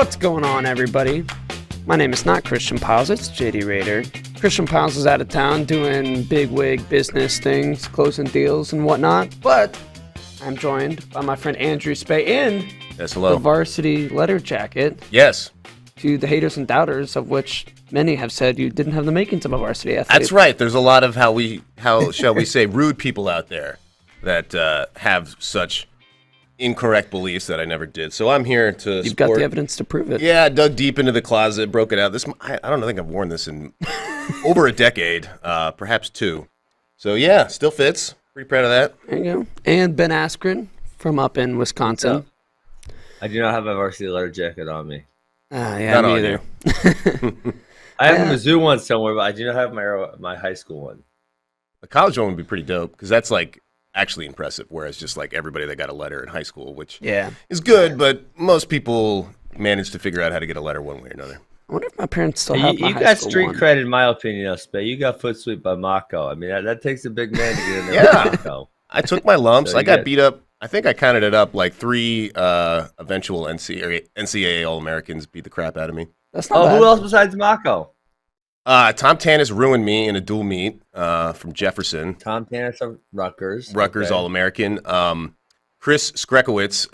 What's going on, everybody? My name is not Christian Piles, it's JD Raider. Christian Piles is out of town doing bigwig business things, closing deals and whatnot, but I'm joined by my friend Andrew Spey in the varsity letter jacket. Yes. To the haters and doubters, of which many have said you didn't have the makings of a varsity athlete. That's right. There's a lot of how shall we say, rude people out there that have such incorrect beliefs that I never did. So I'm here to You've got the evidence to prove it. Yeah, I dug deep into the closet, broke it out. I don't think I've worn this in over a decade, perhaps two. So yeah, still fits. Pretty proud of that. There you go. And Ben Askren from up in Wisconsin. I do not have a varsity letter jacket on me. Yeah, me either. I have a Mizzou one somewhere, but I do not have my high school one. The college one would be pretty dope because that's like actually impressive, whereas just like everybody that got a letter in high school, which is good, but most people manage to figure out how to get a letter one way or another. I wonder if my parents still have my You high got school street one. cred, in my opinion, Spey. You got foot sweep by Mako. I mean, that takes a big man to get in there with Mako. I took my lumps. So I got beat up. I think I counted it up like 3 eventual NCAA All-Americans beat the crap out of me. That's not bad. Who else besides Mako? Tom Tannis ruined me in a dual meet from Jefferson. Tom Tannis of Rutgers. Rutgers okay. All-American. Chris Skrekowitz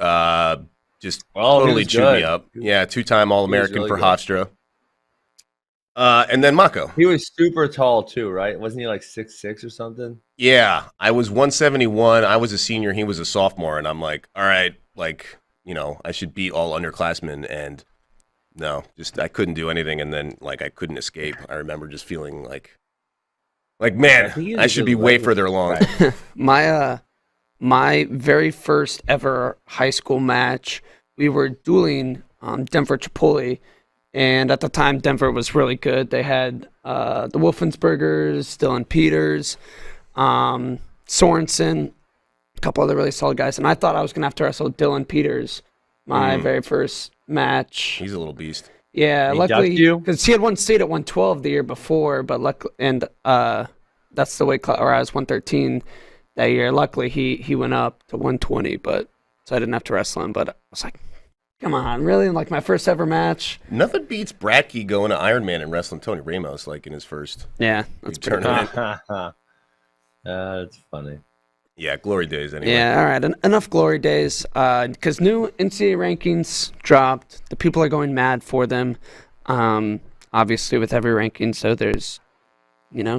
just totally chewed me up. Yeah, 2-time All-American really for good. Hofstra. And then Mako. He was super tall, too, right? Wasn't he like 6'6" or something? Yeah, I was 171. I was a senior. He was a sophomore. And I'm like, all right, like, you know, I should beat all underclassmen. And no, just I couldn't do anything. And then, like, I couldn't escape. I remember just feeling like man, I should be way further along. My very first ever high school match, we were dueling Denver Chipotle. And at the time, Denver was really good. They had the Wolfensbergers, Dylan Peters, Sorensen, a couple other really solid guys. And I thought I was going to have to wrestle Dylan Peters my very first match. He's a little beast. Yeah, He luckily, ducked you? because he had won state at 112 the year before, but that's the weight class, or I was 113 that year. Luckily, he went up to 120, so I didn't have to wrestle him. But I was like, come on, really? Like my first ever match? Nothing beats Bratke going to Iron Man and wrestling Tony Ramos like in his first Yeah, that's pretty tournament. That's funny. Yeah, glory days anyway. Yeah, all right. Enough glory days. Because new NCAA rankings dropped. The people are going mad for them. Obviously, with every ranking, so there's,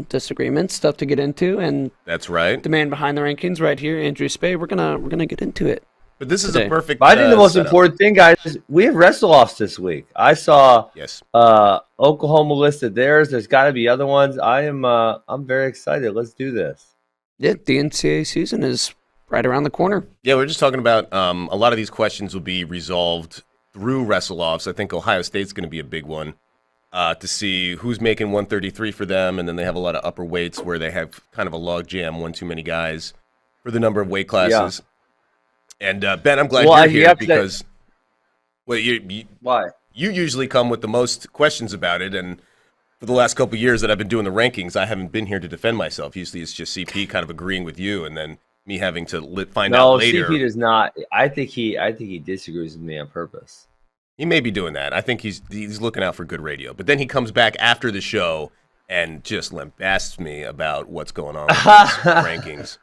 disagreements, stuff to get into, and That's right. the man behind the rankings right here, Andrew Spey. We're gonna get into it. But this is today. a perfect. But I think the most setup. important thing, guys, is we have wrestle-offs this week. I saw Yes. Oklahoma listed theirs. There's got to be other ones. I'm very excited. Let's do this. Yeah, the NCAA season is right around the corner. Yeah, we're just talking about a lot of these questions will be resolved through wrestle-offs. I think Ohio State's going to be a big one to see who's making 133 for them, and then they have a lot of upper weights where they have kind of a log jam, one too many guys for the number of weight classes. Yeah. And Ben, I'm glad you're here because Why? You usually come with the most questions about it, and for the last couple of years that I've been doing the rankings, I haven't been here to defend myself. Usually it's just CP kind of agreeing with you, and then me having to find out later. No, CP does not. I think he disagrees with me on purpose. He may be doing that. I think he's looking out for good radio. But then he comes back after the show and just lambasts me about what's going on with these rankings.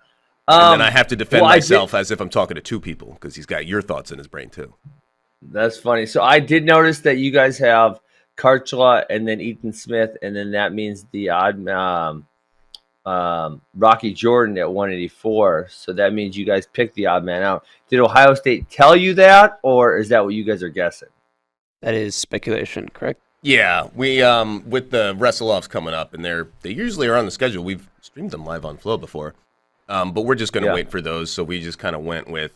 And then I have to defend myself as if I'm talking to two people because he's got your thoughts in his brain too. That's funny. So I did notice that you guys have Karchla and then Ethan Smith, and then that means the odd Rocky Jordan at 184. So that means you guys picked the odd man out. Did Ohio State tell you that, or is that what you guys are guessing? That is speculation, correct? Yeah, we with the wrestle-offs coming up, and they usually are on the schedule. We've streamed them live on Flow before. But we're just going to wait for those, so we just kind of went with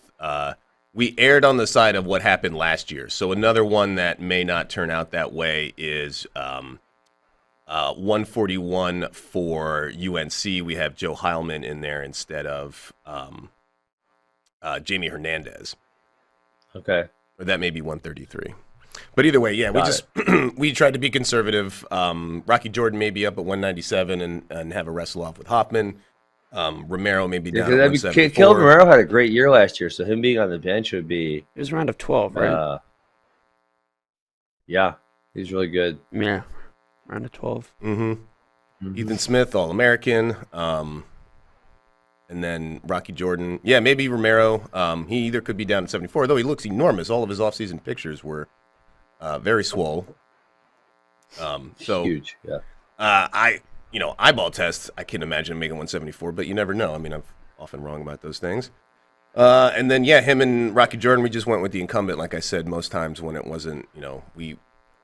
we erred on the side of what happened last year. So another one that may not turn out that way is 141 for UNC. We have Joe Heilman in there instead of Jamie Hernandez. Okay. Or that may be 133. But either way, yeah, we tried to be conservative. Rocky Jordan may be up at 197 and have a wrestle-off with Hoffman. Romero may be down at 174. Caleb Romero had a great year last year, so him being on the bench would be... It was a round of 12, right? Yeah, he's really good. Yeah, round of 12. Mm-hmm. Ethan Smith, All-American. And then Rocky Jordan. Yeah, maybe Romero. He either could be down at 74, though he looks enormous. All of his offseason pictures were very swole. So Huge. Yeah. Eyeball test, I can imagine him making 174, but you never know. I mean, I'm often wrong about those things. And then, him and Rocky Jordan, we just went with the incumbent, like I said, most times when it wasn't, we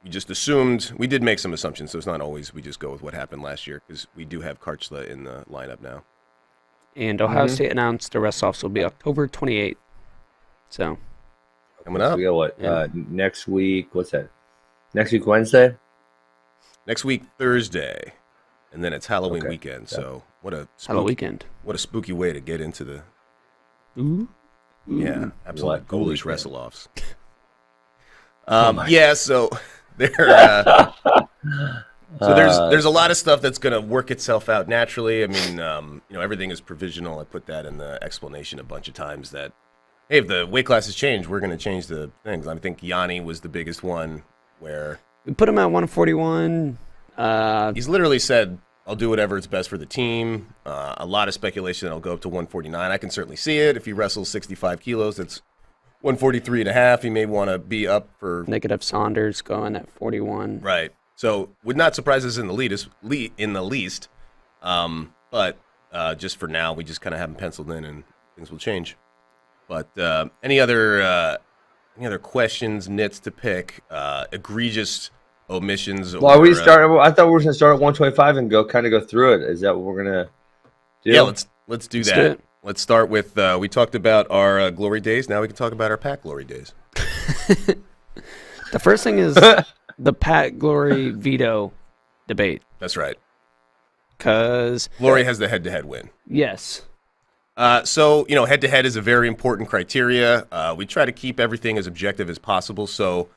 just assumed. We did make some assumptions, so it's not always we just go with what happened last year, because we do have Karchla in the lineup now. And Ohio State announced the rest offs will be October 28th. So coming up. So we got what? Yeah. Next week. What's that? Next week, Wednesday? Next week, Thursday. And then it's Halloween weekend. Yeah. So what a spooky way to get into the absolute ghoulish wrestle-offs. So there So there's a lot of stuff that's going to work itself out naturally. I mean, everything is provisional. I put that in the explanation a bunch of times that, hey, if the weight classes change, we're going to change the things. I think Yanni was the biggest one where we put him at 141. He's literally said, I'll do whatever is best for the team. A lot of speculation that I'll go up to 149. I can certainly see it. If he wrestles 65 kilos, that's 143 and a half. He may want to be up for negative Saunders going at 41. Right. So would not surprise us in the least. But just for now, we just kind of have them penciled in, and things will change. But any other questions, nits to pick, egregious omissions? Well, are we starting? I thought we were going to start at 125 and go through it. Is that what we're going to do? Yeah, let's do that. Let's start with we talked about our glory days. Now we can talk about our Pac glory days. The first thing is the Pat Glory veto debate. That's right. Because Glory has the head-to-head win. Yes. So, head-to-head is a very important criteria. We try to keep everything as objective as possible. So,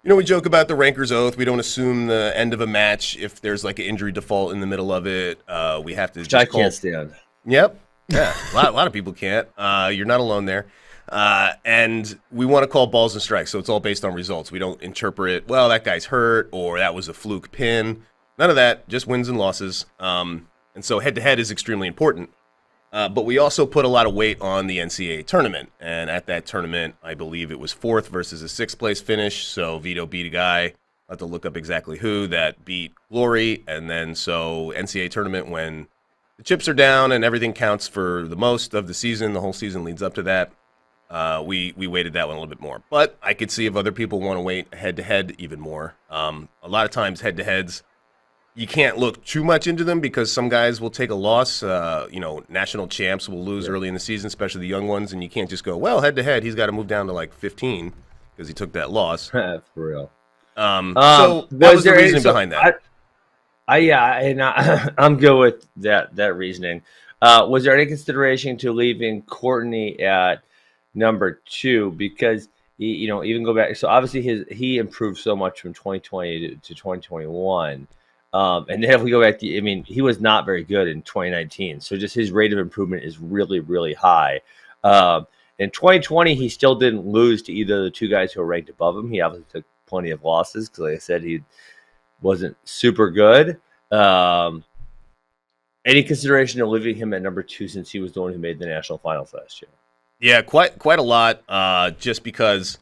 we joke about the ranker's oath. We don't assume the end of a match if there's like an injury default in the middle of it. We have to. Which I can't stand. Yep. Yeah. A lot of people can't. You're not alone there. And we want to call balls and strikes, so it's all based on results. We don't interpret, well, that guy's hurt, or that was a fluke pin. None of that, just wins and losses. And so head-to-head is extremely important. But we also put a lot of weight on the NCAA tournament. And at that tournament, I believe it was 4th versus a 6th-place finish. So Vito beat a guy, I'll have to look up exactly who, that beat Glory. And then so NCAA tournament, when the chips are down and everything counts for the most of the season, the whole season leads up to that, we weighted that one a little bit more. But I could see if other people want to weight head-to-head even more. A lot of times head-to-heads, you can't look too much into them because some guys will take a loss. National champs will lose early in the season, especially the young ones, and you can't just go, well, head-to-head, he's got to move down to like 15 because he took that loss. For real. So that was the reasoning behind that. I'm good with that reasoning. Was there any consideration to leaving Courtney at number 2 because he, even go back? So obviously he improved so much from 2020 to 2021. And then if we go back to, he was not very good in 2019. So just his rate of improvement is really, really high. In 2020, he still didn't lose to either of the two guys who were ranked above him. He obviously took plenty of losses because, like I said, he wasn't super good. Any consideration of leaving him at number 2 since he was the one who made the national finals last year? Yeah, quite a lot. Just because,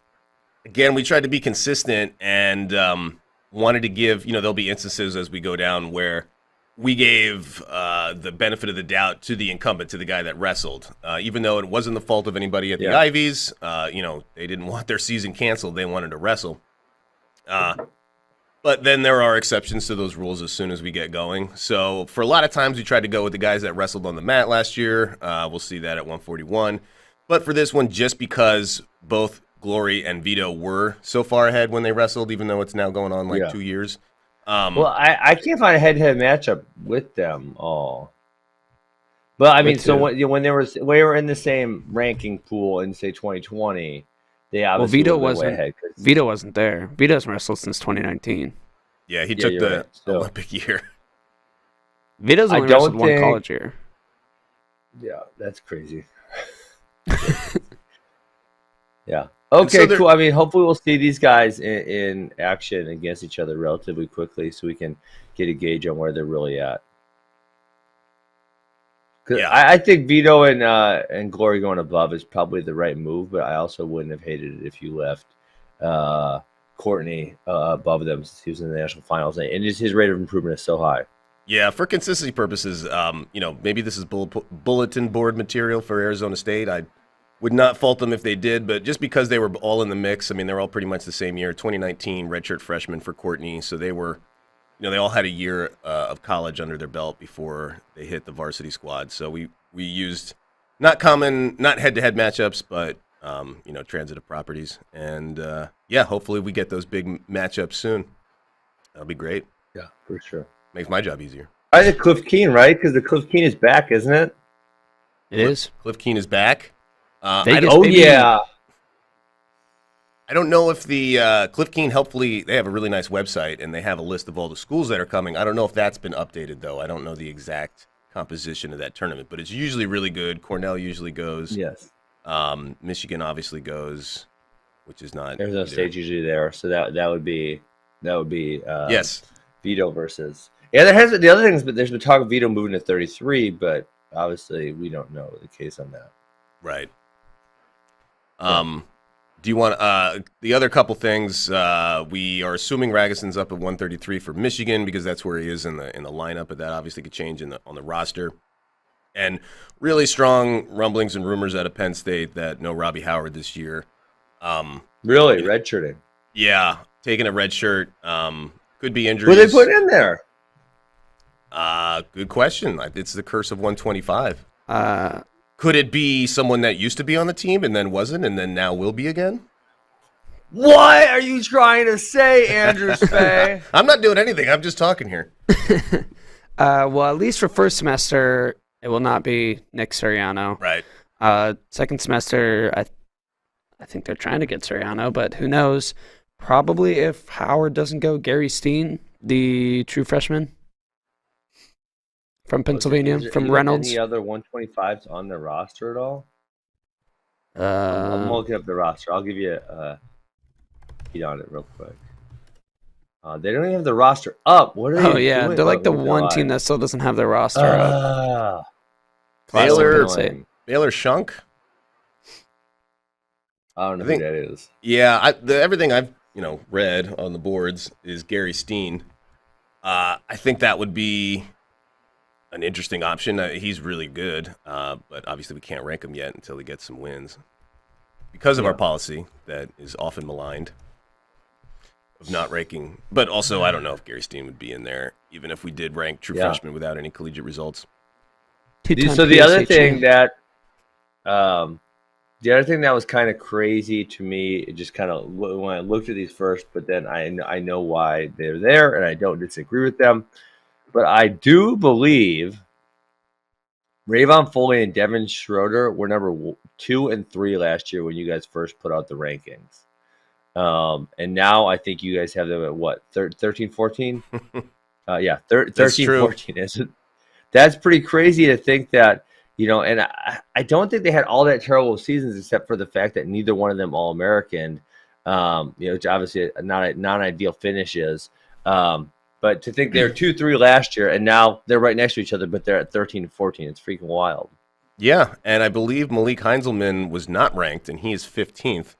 again, we tried to be consistent and wanted to give, there'll be instances as we go down where we gave the benefit of the doubt to the incumbent, to the guy that wrestled. Even though it wasn't the fault of anybody at the Ivies, they didn't want their season canceled. They wanted to wrestle. But then there are exceptions to those rules as soon as we get going. So for a lot of times, we tried to go with the guys that wrestled on the mat last year. We'll see that at 141. But for this one, just because both Glory and Vito were so far ahead when they wrestled, even though it's now going on 2 years. Well, I can't find a head-to-head matchup with them all. But so when we were in the same ranking pool in say 2020, they obviously Vito wasn't there. Vito hasn't wrestled since 2019. Yeah, he took the Olympic year. Vito's only wrestled one college year. Yeah, that's crazy. Yeah. Okay, so cool. I mean, hopefully we'll see these guys in action against each other relatively quickly, so we can get a gauge on where they're really at. 'Cause Yeah. I think Vito and Glory going above is probably the right move, but I also wouldn't have hated it if you left Courtney above them since he was in the national finals, and just his rate of improvement is so high. Yeah, for consistency purposes, maybe this is bulletin board material for Arizona State. I would not fault them if they did, but just because they were all in the mix, I mean, they're all pretty much the same year. 2019 redshirt freshman for Courtney, so they were, they all had a year of college under their belt before they hit the varsity squad. So we used not head-to-head matchups, but transitive properties, and hopefully we get those big matchups soon. That'll be great. Yeah, for sure. Makes my job easier. I think Cliff Keen, right? Because the Cliff Keen is back, isn't it? It is. Cliff Keen is back. Vegas, Oh baby. yeah. I don't know if the Cliff Keen, helpfully, they have a really nice website, and they have a list of all the schools that are coming. I don't know if that's been updated, though. I don't know the exact composition of that tournament, but it's usually really good. Cornell usually goes. Yes. Michigan obviously goes, which is not. Arizona State's usually there, so that would be yes. Vito versus. Yeah, the other things, but there's been talk of Vito moving to 33, but obviously we don't know the case on that. Right. Do you want the other couple things? We are assuming Ragason's up at 133 for Michigan because that's where he is in the lineup, but that obviously could change on the roster. And really strong rumblings and rumors out of Penn State that no Robbie Howard this year. Really, redshirting. Yeah, taking a red shirt. Could be Who injuries. they put in there? Good question. It's the curse of 125. Uh, Could it be someone that used to be on the team and then wasn't and then now will be again? What are you trying to say, Andrew Spey? I'm not doing anything. I'm just talking here. well, at least for first semester, it will not be Nick Suriano. Right. Second semester, I think they're trying to get Suriano, but who knows? Probably if Howard doesn't go, Gary Steen, the true freshman from Pennsylvania, from Reynolds. Any other 125s on the roster at all? I'm Uh, looking up the roster. I'll give you a beat on it real quick. They don't even have the roster up. What are they oh yeah, doing? they're like the With their one live? team that still doesn't have their roster up. Ah, Classic Baylor- Penn State. Baylor Shunk? I don't know I think- who that is. Yeah, everything I've read on the boards is Gary Steen. I think that would be an interesting option. He's really good, but obviously we can't rank him yet until he gets some wins because of our policy that is often maligned of not ranking. But also, I don't know if Gary Steen would be in there even if we did rank true freshmen without any collegiate results. Two-time So the other PSA thing champ. that was kind of crazy to me, it just kind of when I looked at these first, but then I know why they're there, and I don't disagree with them. But I do believe Rayvon Foley and Devin Schroeder were number 2 and 3 last year when you guys first put out the rankings. And now I think you guys have them at what, 13, 14? 13, true. 14. That's pretty crazy to think that, and I don't think they had all that terrible seasons except for the fact that neither one of them All-American, which obviously not non-ideal finishes. But to think they're 2-3 last year, and now they're right next to each other, but they're at 13 and 14. It's freaking wild. Yeah, and I believe Malik Heinzelman was not ranked, and he is 15th.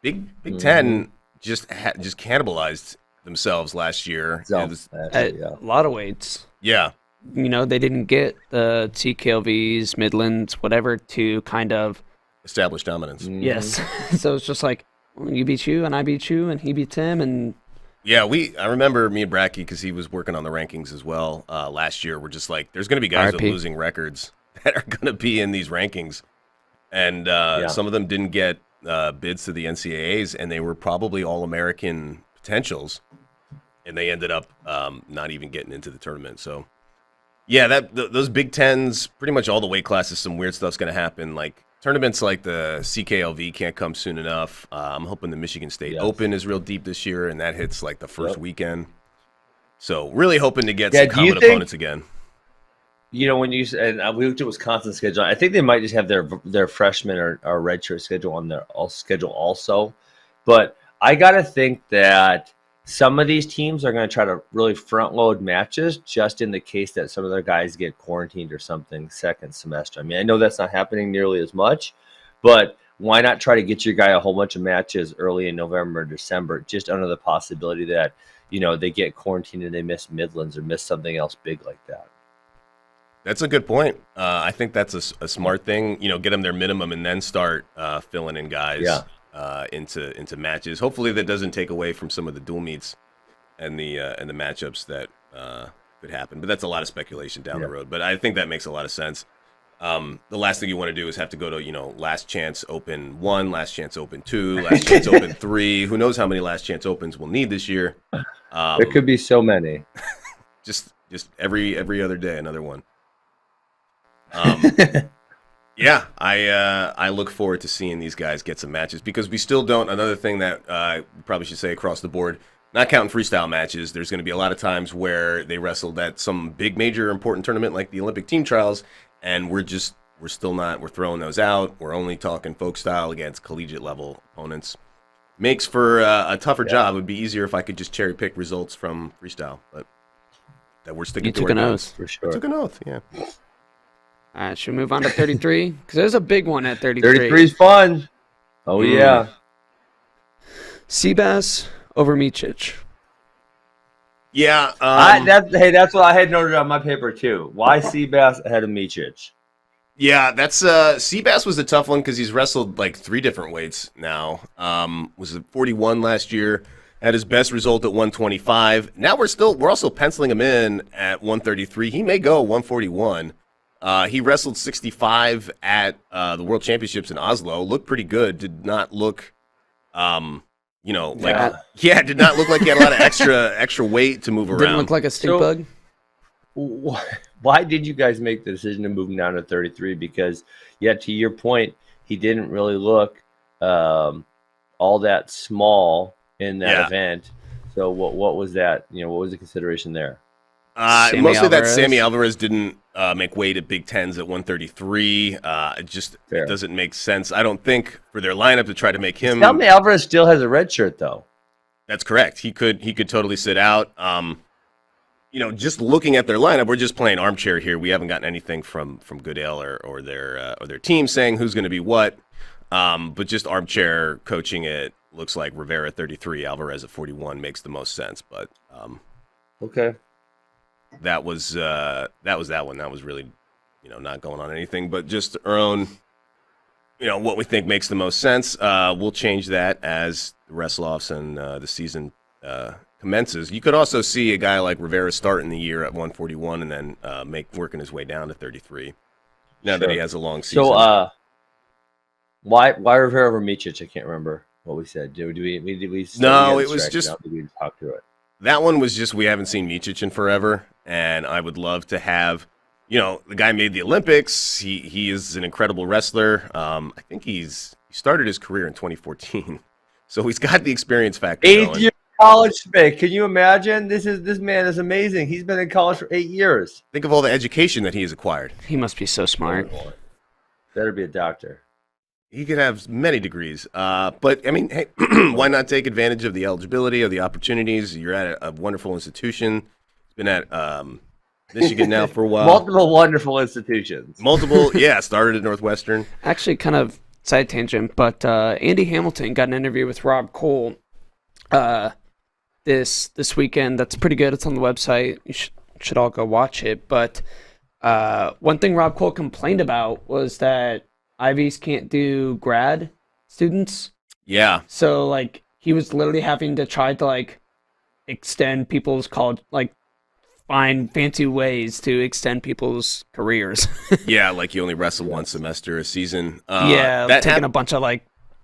Big Ten just cannibalized themselves last year. So, It was- At a lot of weights. yeah, They didn't get the TKLVs, Midlands, whatever, to kind of established dominance. yes. So it's just like, well, you beat you, and I beat you, and he beats him, and Yeah, I remember me and Bracky, because he was working on the rankings as well last year. We're just like, there's going to be guys with RIP. losing records that are going to be in these rankings. And some of them didn't get bids to the NCAAs, and they were probably All-American potentials. And they ended up not even getting into the tournament. So, yeah, those Big Tens, pretty much all the weight classes, some weird stuff's going to happen. Like, tournaments like the CKLV can't come soon enough. I'm hoping the Michigan State Open is real deep this year, and that hits like the first weekend. So really hoping to get some common opponents again. when you and we looked at Wisconsin's schedule, I think they might just have their freshman or redshirt schedule on their schedule also. But I got to think that some of these teams are going to try to really front load matches just in the case that some of their guys get quarantined or something second semester. I mean, I know that's not happening nearly as much, but why not try to get your guy a whole bunch of matches early in November or December, just under the possibility that, they get quarantined and they miss Midlands or miss something else big like that. That's a good point. I think that's a smart thing. Get them their minimum and then start filling in guys into matches. Hopefully that doesn't take away from some of the dual meets and the matchups that could happen. But that's a lot of speculation down the road. But I think that makes a lot of sense. The last thing you want to do is have to go to last chance open 1, last chance open 2, last chance open 3. Who knows how many last chance opens we'll need this year? There could be so many. just every other day another one. Yeah, I look forward to seeing these guys get some matches because we still don't. Another thing that we probably should say across the board, not counting freestyle matches, there's going to be a lot of times where they wrestled at some big major important tournament like the Olympic team trials, and we're throwing those out. We're only talking folk style against collegiate level opponents. Makes for a tougher job. It would be easier if I could just cherry pick results from freestyle, but that we're sticking to. You took an oath for sure. I took an oath, yeah. All right, should we move on to 33? Because there's a big one at 33. 33 is fun. Oh, yeah. Seabass over Micic. Yeah. That's what I had noted on my paper, too. Why Seabass ahead of Micic? Yeah, that's Seabass was a tough one because he's wrestled like 3 different weights now. Was at 41 last year, had his best result at 125. Now we're also penciling him in at 133. He may go 141. He wrestled 65 at the World Championships in Oslo. Looked pretty good. Did not look, did not look like he had a lot of extra weight to move around. Didn't look like a stink bug. Why did you guys make the decision to move him down to 33? Because, to your point, he didn't really look all that small in that event. So what was that? What was the consideration there? Mostly that Sammy Alvarez didn't make weight at Big Tens at 133. It doesn't make sense. I don't think for their lineup to try to make him. Sammy Alvarez still has a red shirt though. That's correct. He could totally sit out. Just looking at their lineup, we're just playing armchair here. We haven't gotten anything from Goodale or their team saying who's going to be what. But just armchair coaching it looks like Rivera at 33, Alvarez at 41 makes the most sense. But okay. That was that one. That was really, not going on anything, but just our own, what we think makes the most sense. We'll change that as the wrestle-offs and the season commences. You could also see a guy like Rivera starting the year at 141 and then working his way down to 33. Now that he has a long season. So, why Rivera over Micic? I can't remember what we said. Did we? No, it was just. Did we talk through it? That one was just we haven't seen Micic in forever, and I would love to have, the guy made the Olympics. He is an incredible wrestler. I think he started his career in 2014, so he's got the experience factor. 8 years college, Spey. Can you imagine? This man is amazing. He's been in college for 8 years. Think of all the education that he has acquired. He must be so smart. Better be a doctor. He could have many degrees, but I mean, hey, why not take advantage of the eligibility, of the opportunities? You're at a wonderful institution. Been at Michigan now for a while. Multiple wonderful institutions. Started at Northwestern. Actually, kind of side tangent, but Andy Hamilton got an interview with Rob Cole this weekend. That's pretty good. It's on the website. You should all go watch it. But one thing Rob Cole complained about was that Ivies can't do grad students. Yeah. So he was literally having to try to extend people's college, find fancy ways to extend people's careers. Yeah, you only wrestle one semester a season. Taking a bunch of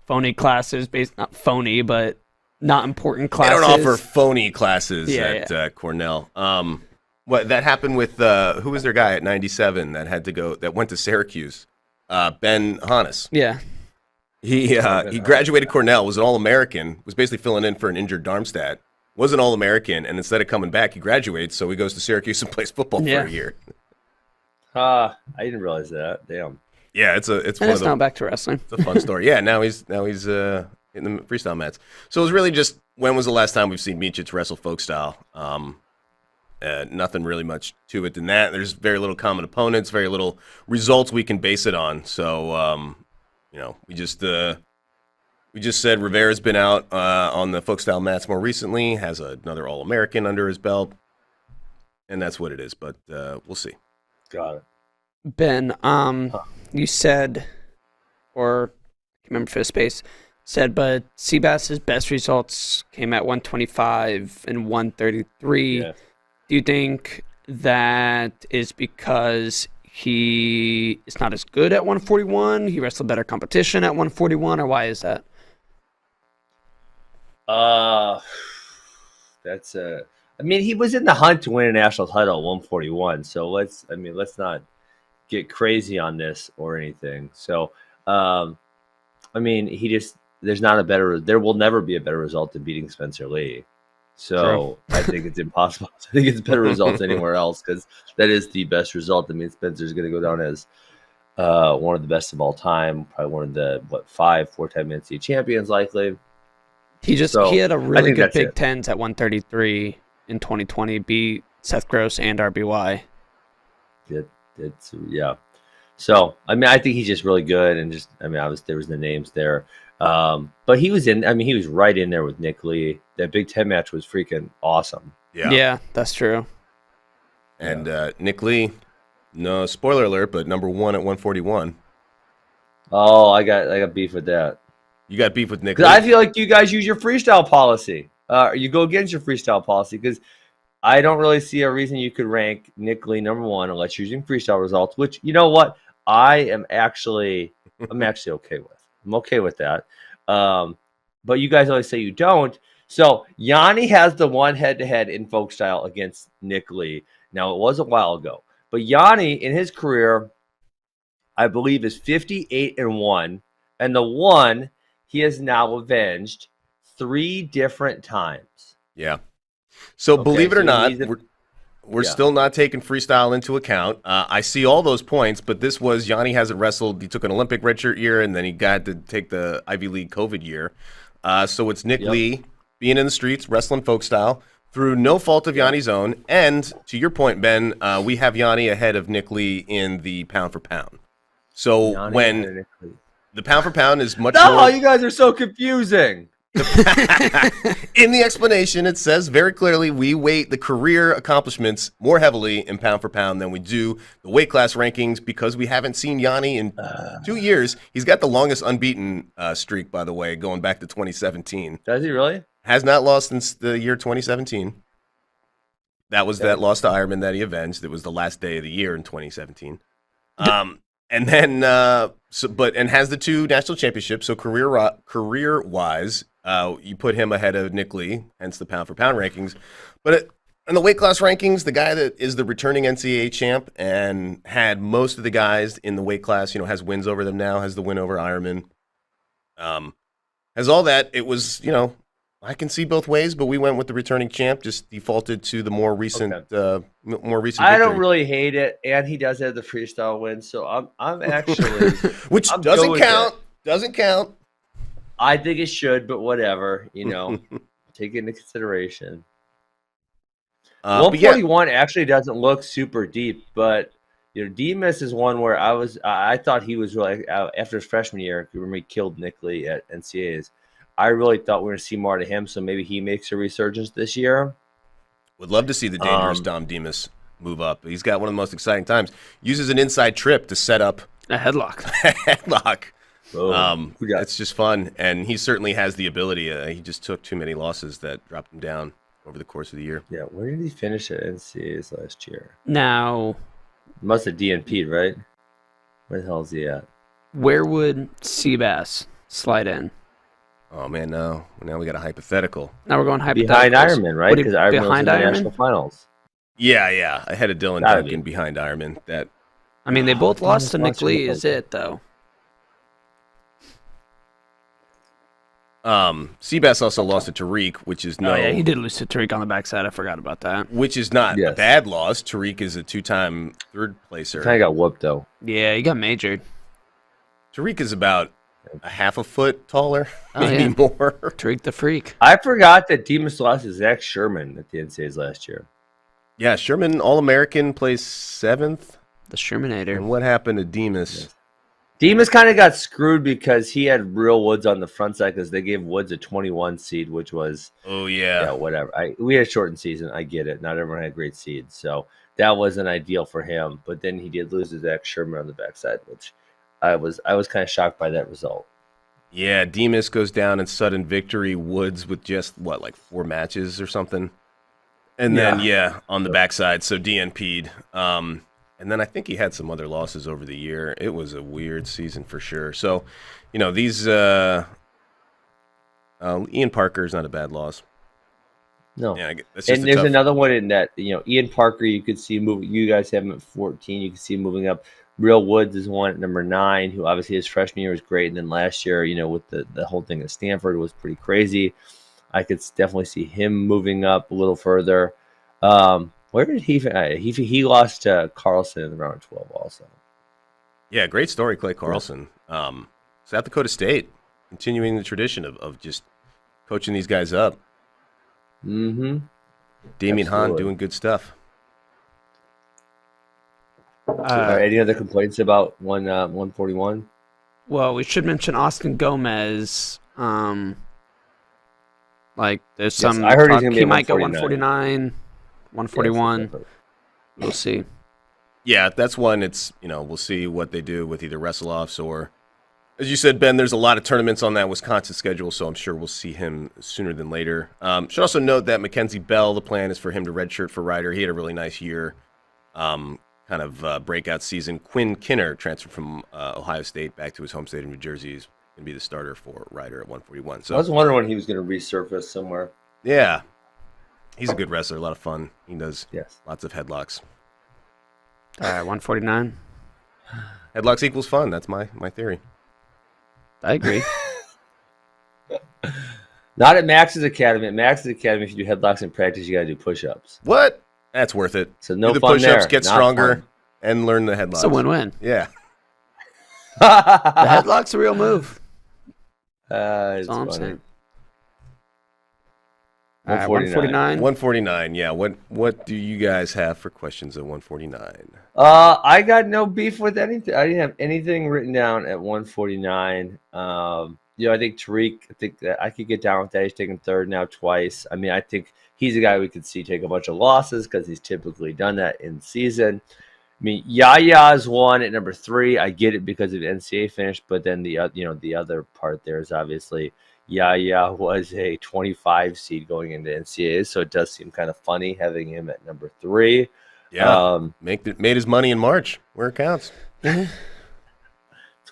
phony classes, not phony, but not important classes. They don't offer phony classes at Cornell. What that happened with who was their guy at 97 that went to Syracuse? Ben Hannes. Yeah. He graduated Cornell, was an All-American, was basically filling in for an injured Darmstadt, was an All-American, and instead of coming back, he graduates, so he goes to Syracuse and plays football for a year. I didn't realize that. Damn. Yeah, it's And one of it's the now back to wrestling. it's a fun story. Yeah, now he's in the freestyle mats. So it was really just when was the last time we've seen Miocic wrestle folk style? Nothing really much to it than that. There's very little common opponents, very little results we can base it on. So we just said Rivera's been out on the folk style mats more recently, has another All-American under his belt, and that's what it is. But we'll see. Got it. Ben, you said, or I can't remember for the space, said, but Seabass's best results came at 125 and 133. Yeah. Do you think that is because he is not as good at 141? He wrestled better competition at 141, or why is that? That's I mean, he was in the hunt to win a national title at 141. So let's not get crazy on this or anything. So, I mean, there will never be a better result than beating Spencer Lee. So I think it's impossible. I think it's better results anywhere else because that is the best result. I mean, Spencer's going to go down as one of the best of all time, probably one of the 4-time NCAA champions, likely. He had a I really think good that's Big it. Tens at 133 in 2020, beat Seth Gross and RBY. Yeah. So I mean, I think he's just really good, and obviously there was the names there, but he was in. I mean, he was right in there with Nick Lee. That Big Ten match was freaking awesome. Yeah, that's true. And Nick Lee, no spoiler alert, but number 1 at 141. Oh, I got beef with that. You got beef with Nick Lee. Because I feel like you guys use your freestyle policy. You go against your freestyle policy because I don't really see a reason you could rank Nick Lee number 1 unless you're using freestyle results. Which, you know what, I'm actually okay with. I'm okay with that. But you guys always say you don't. So Yanni has the one head-to-head in folk style against Nick Lee. Now, it was a while ago, but Yanni in his career, I believe, is 58-1, and the one he has now avenged 3 different times. Yeah. So believe it or not, we're Yeah. still not taking freestyle into account. I see all those points, but this was Yanni hasn't wrestled. He took an Olympic redshirt year, and then he got to take the Ivy League COVID year. So it's Nick Lee being in the streets, wrestling folk style, through no fault of Yanni's own. And to your point, Ben, we have Yanni ahead of Nick Lee in the pound for pound. So Yanni when the pound for pound is much No, more... you guys are so confusing. In the explanation, it says very clearly we weight the career accomplishments more heavily in pound for pound than we do the weight class rankings because we haven't seen Yanni in 2 years. He's got the longest unbeaten streak, by the way, going back to 2017. Does he really? Has not lost since the year 2017. That was that loss to Ironman that he avenged. It was the last day of the year in 2017. And then, and has the 2 national championships. So career-wise, you put him ahead of Nick Lee, hence the pound for pound rankings. But in the weight class rankings, the guy that is the returning NCAA champ and had most of the guys in the weight class, has wins over them now, has the win over Ironman, has all that. It was, I can see both ways, but we went with the returning champ. Just defaulted to the more recent, victory. I don't really hate it, and he does have the freestyle win, so I'm actually which I'm doesn't good with count. it. Doesn't count. I think it should, but whatever, take it into consideration. 141 actually doesn't look super deep, but Demas is one where I thought he was really after his freshman year. Remember he killed Nick Lee at NCAAs. I really thought we were going to see more to him, so maybe he makes a resurgence this year. Would love to see the dangerous Dom Demas move up. He's got one of the most exciting times. Uses an inside trip to set up a headlock. It's just fun, and he certainly has the ability. He just took too many losses that dropped him down over the course of the year. Yeah, where did he finish at NCAAs last year? Now, must have DNP'd, right? Where the hell is he at? Where would Seabass slide in? Oh man, no! Now we got a hypothetical. Now we're going hypotheticals. Behind Ironman, right? Because Ironman was in the Ironman? national finals. Yeah. Ahead of Dylan Duncan behind Ironman. They both lost to Nick Lee. Is it though? Seabass also lost to Tariq, which is Oh, yeah, he did lose to Tariq on the backside. I forgot about that. which is not a Yes. bad loss. Tariq is a 2-time third placer. Kind of got whooped though. Yeah, he got majored. Tariq is about a half a foot taller, Oh, maybe yeah. more. Tariq the Freak. I forgot that Demas lost to Zach Sherman at the NCAAs last year. Yeah, Sherman All-American plays 7th. The Shermanator. And what happened to Demas? Yes. Demas kind of got screwed because he had real Woods on the front side because they gave Woods a 21 seed, which was Oh, yeah. whatever. We had a shortened season. I get it. Not everyone had great seeds, so that wasn't ideal for him. But then he did lose to Zach Sherman on the backside, which I was kind of shocked by that result. Yeah, Demas goes down in sudden victory. Woods with just, 4 matches or something? And then, on the backside, so DNP'd. And then I think he had some other losses over the year. It was a weird season for sure. So, these Ian Parker's not a bad loss. No. Yeah, that's just And there's tough. another one in that, Ian Parker, you could see moving. You guys have him at 14. You can see him moving up. Real Woods is one at number 9, who obviously his freshman year was great. And then last year, with the whole thing at Stanford was pretty crazy. I could definitely see him moving up a little further. Where did he lost to Carlson in the round of 12 also. Yeah, great story, Clay Carlson. South Dakota State, continuing the tradition of just coaching these guys up. Mm-hmm. Damian Hahn Absolutely. doing good stuff. Any other complaints about 141? Well, we should mention Austin Gomez. There's some I heard he's talk gonna be he at might go 149. 141, 141. Yes, exactly. We'll see. Yeah, that's one. It's we'll see what they do with either wrestle-offs or, as you said, Ben. There's a lot of tournaments on that Wisconsin schedule, so I'm sure we'll see him sooner than later. Should also note that Mackenzie Bell, the plan is for him to redshirt for Ryder. He had a really nice year, breakout season. Quinn Kinner transferred from Ohio State back to his home state of New Jersey. He's going to be the starter for Ryder at 141. So I was wondering when he was going to resurface somewhere. yeah, he's a good wrestler, a lot of fun. He does Yes. lots of headlocks. All right, 149. Headlocks equals fun. That's my theory. I agree. Not at Max's Academy. At Max's Academy, if you do headlocks in practice, you got to do push-ups. What? That's worth it. So no do the fun push-ups, there. get Not stronger, fun. and learn the headlocks. It's a win-win. Yeah. The headlock's a real move. It's That's all I'm funny. saying. All right, 149. 149. 149. Yeah. What do you guys have for questions at 149? I got no beef with anything. I didn't have anything written down at 149. I think Tariq, I think that I could get down with that. He's taken third now twice. I mean, I think he's a guy we could see take a bunch of losses because he's typically done that in season. I mean, Yaya's one at number 3. I get it because of the NCAA finish, but then the other part there is obviously Yaya was a 25 seed going into NCAA, so it does seem kind of funny having him at number 3. Yeah. Made his money in March where it counts. It's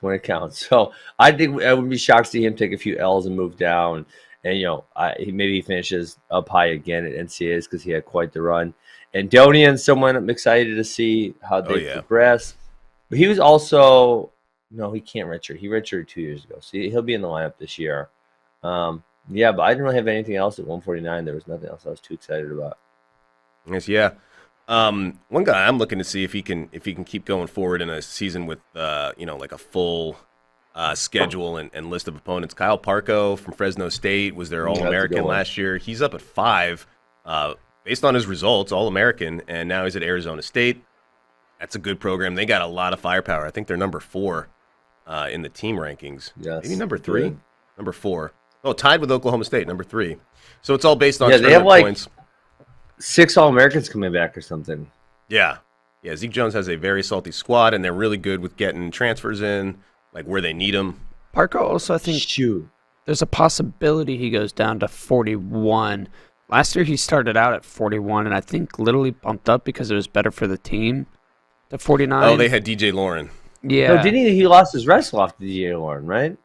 when it counts. So I think I would be shocked to see him take a few L's and move down. And he finishes up high again at NCAAs because he had quite the run. And Donian's someone I'm excited to see how they progress. But he was also he can't redshirt. He redshirted 2 years ago, so he'll be in the lineup this year. But I didn't really have anything else at 149. There was nothing else I was too excited about. Yes, yeah. One guy I'm looking to see if he can keep going forward in a season with like a full schedule and list of opponents. Kyle Parco from Fresno State was their All-American last year. He's up at 5 based on his results, All-American, and now he's at Arizona State. That's a good program. They got a lot of firepower. I think they're number 4 in the team rankings. Yes. Maybe number 3? Good. Number 4. Oh, tied with Oklahoma State, number 3. So it's all based on they have points. 6 All-Americans coming back or something. Yeah. Yeah, Zeke Jones has a very salty squad, and they're really good with getting transfers in, like where they need them. Parker also, I think, there's a possibility he goes down to 41. Last year he started out at 41, and I think literally bumped up because it was better for the team to 49. Oh, they had DJ Lauren. Yeah. No, didn't he lost his wrestle off to DJ Lauren, right?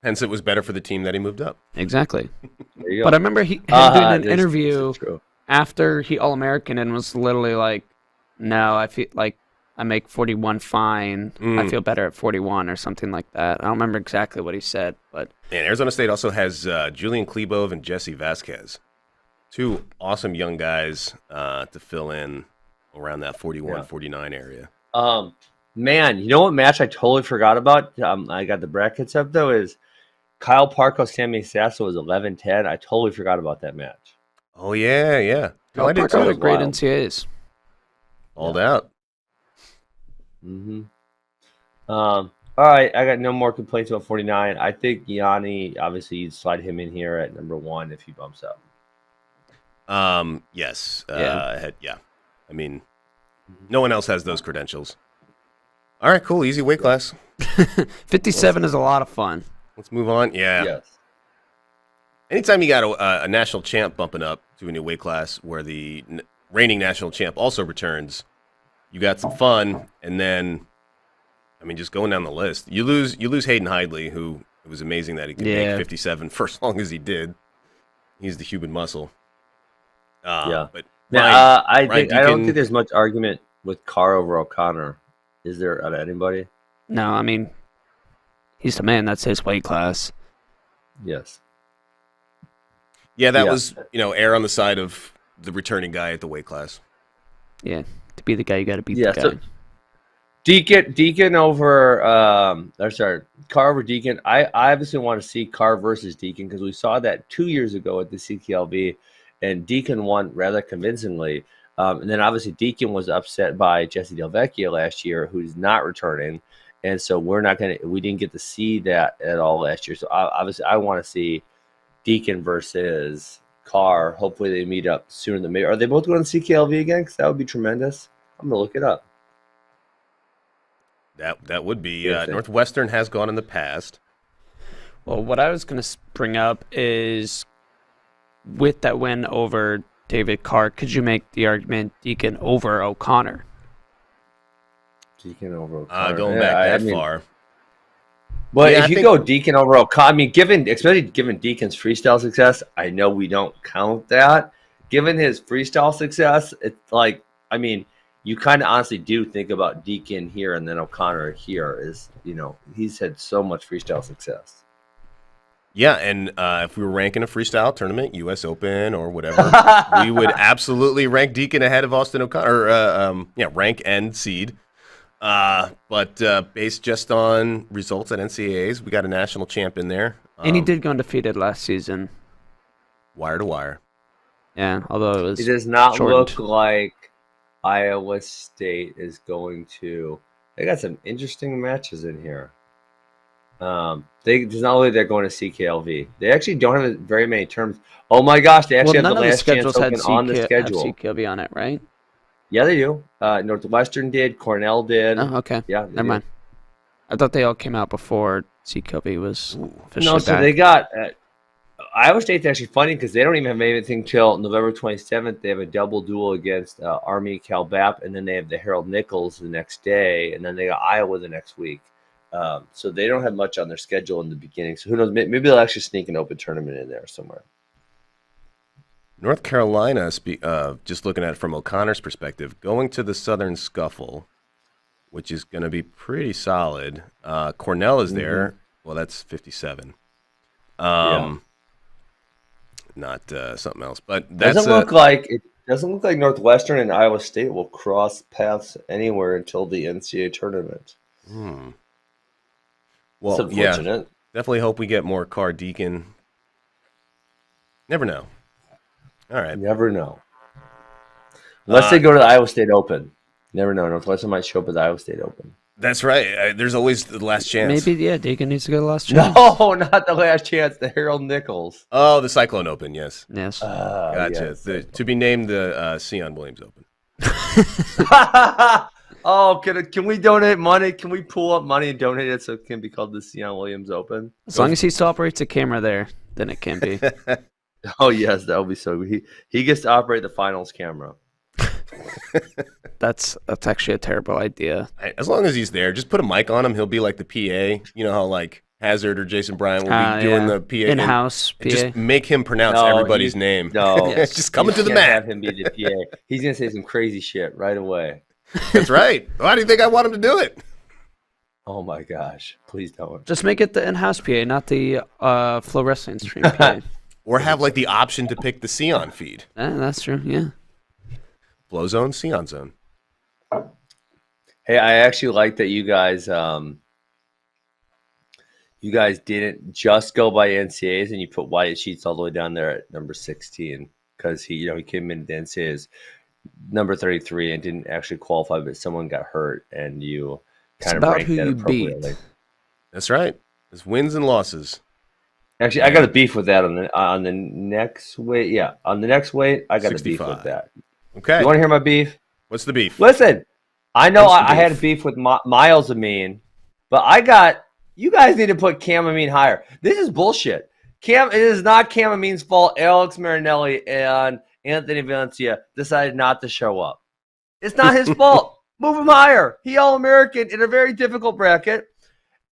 Hence, it was better for the team that he moved up. Exactly. There you go. But I remember him doing an that's interview true. after he All-American and was literally like, no, I feel like I make 41 fine. I feel better at 41 or something like that. I don't remember exactly what he said, but And Arizona State also has Julian Klebov and Jesse Vasquez. 2 awesome young guys to fill in around that 41, 49 area. Man, you know what match I totally forgot about? I got the brackets up, though, is Kyle Parko, Sammy Sasso was 11-10. I totally forgot about that match. Oh, yeah, yeah. No, I did Parker had a too. great Wild. NCAAs. All out. Mm-hmm. All right, I got no more complaints about 49. I think Yanni, obviously, you'd slide him in here at number 1 if he bumps up. Yes. Yeah. I mean, no one else has those credentials. All right, cool. Easy weight class. 57 is a lot of fun. Let's move on. Yeah. Yes. Anytime you got a national champ bumping up to a new weight class where the reigning national champ also returns, you got some fun. And then, I mean, just going down the list, you lose Hayden Hidley, who it was amazing that he could make 57 for as long as he did. He's the human muscle. But I don't Deacon- think there's much argument with Carr over O'Connor. Is there out of anybody? No, I mean, he's the man. That's his weight class. Yes. Yeah, that was, err on the side of the returning guy at the weight class. Yeah, to be the guy, you got to beat the guy. So Deacon over, Carr over Deacon. I obviously want to see Carr versus Deacon because we saw that 2 years ago at the CKLV, and Deacon won rather convincingly. And then obviously Deacon was upset by Jesse Delvecchio last year, who's not returning, and so we didn't get to see that at all last year. So obviously I want to see Deacon versus Carr. Hopefully they meet up sooner than maybe. Are they both going to CKLV again? Because that would be tremendous. I'm gonna look it up. That would be Northwestern has gone in the past. Well, what I was going to bring up is with that win over David Carr, could you make the argument Deacon over O'Connor? Deacon over O'Connor. Going back that far. But Yeah, if you go Deacon over O'Connor, I mean, especially given Deacon's freestyle success, I know we don't count that. Given his freestyle success, it's like, I mean, you kind of honestly do think about Deacon here and then O'Connor here is, he's had so much freestyle success. Yeah, and if we were ranking a freestyle tournament, U.S. Open or whatever, we would absolutely rank Deacon ahead of Austin O'Connor. Rank and seed. But based just on results at NCAAs, we got a national champ in there. And he did go undefeated last season. Wire to wire. Yeah, although it was It does not shortened. look like Iowa State is going to. They got some interesting matches in here. It's not only they're going to CKLV. They actually don't have very many terms. Oh my gosh, they actually have the last chance open on the schedule. Have CKLV on it, right? Yeah, they do. Northwestern did. Cornell did. Oh, okay. Yeah, Never mind. I thought they all came out before CKLV was officially No, so back. they got Iowa State's actually funny because they don't even have anything till November 27th. They have a double duel against Army Cal Bap, and then they have the Harold Nichols the next day, and then they got Iowa the next week. So they don't have much on their schedule in the beginning. So who knows? Maybe they'll actually sneak an open tournament in there somewhere. North Carolina, just looking at it from O'Connor's perspective, going to the Southern Scuffle, which is going to be pretty solid. Cornell is there. Well, that's 57. Not something else, but that's Doesn't look like Northwestern and Iowa State will cross paths anywhere until the NCAA tournament. Well, it's unfortunate. Definitely hope we get more Carr Deacon. Never know. All right. Never know. Unless they go to the Iowa State Open. Never know. Northwestern might show up at the Iowa State Open. That's right. There's always the last chance. Maybe, Deacon needs to go to the last chance. No, not the last chance. The Harold Nichols. Oh, the Cyclone Open, yes. Yes. Gotcha. Yes. To be named the Sion Williams Open. Oh, can we donate money? Can we pull up money and donate it so it can be called the Sion Williams Open? As long as he still operates a camera there, then it can be. Oh, yes, that would be so good. He gets to operate the finals camera. That's actually a terrible idea. As long as he's there, just put a mic on him. He'll be like the PA. You know how like Hazard or Jason Bryant will be doing the PA. In-house PA. Just make him pronounce everybody's name. No. Just coming to the can't mat. have him be the PA. He's going to say some crazy shit right away. That's right. Why do you think I want him to do it? Oh my gosh! Please don't. Just make it the in-house PA, not the FloWrestling stream PA. Or have like the option to pick the Sion feed. That's true. Yeah. Flow zone, Sion zone. Hey, I actually like that you guys didn't just go by NCAAs and you put Wyatt Sheets all the way down there at number 16 because he came into the NCAAs number 33 and didn't actually qualify, but someone got hurt and you kind of ranked that appropriately. That's right. There's wins and losses. Actually, I got a beef with that on the next weight. Yeah, on the next weight, I got 65. A beef with that. Okay. You want to hear my beef? What's the beef? Listen, I know I had a beef with Miles Amin, but you guys need to put Cam Amin higher. This is bullshit. It is not Cam Amin's fault. Alex Marinelli and Anthony Valencia decided not to show up. It's not his fault. Move him higher. He All-American in a very difficult bracket.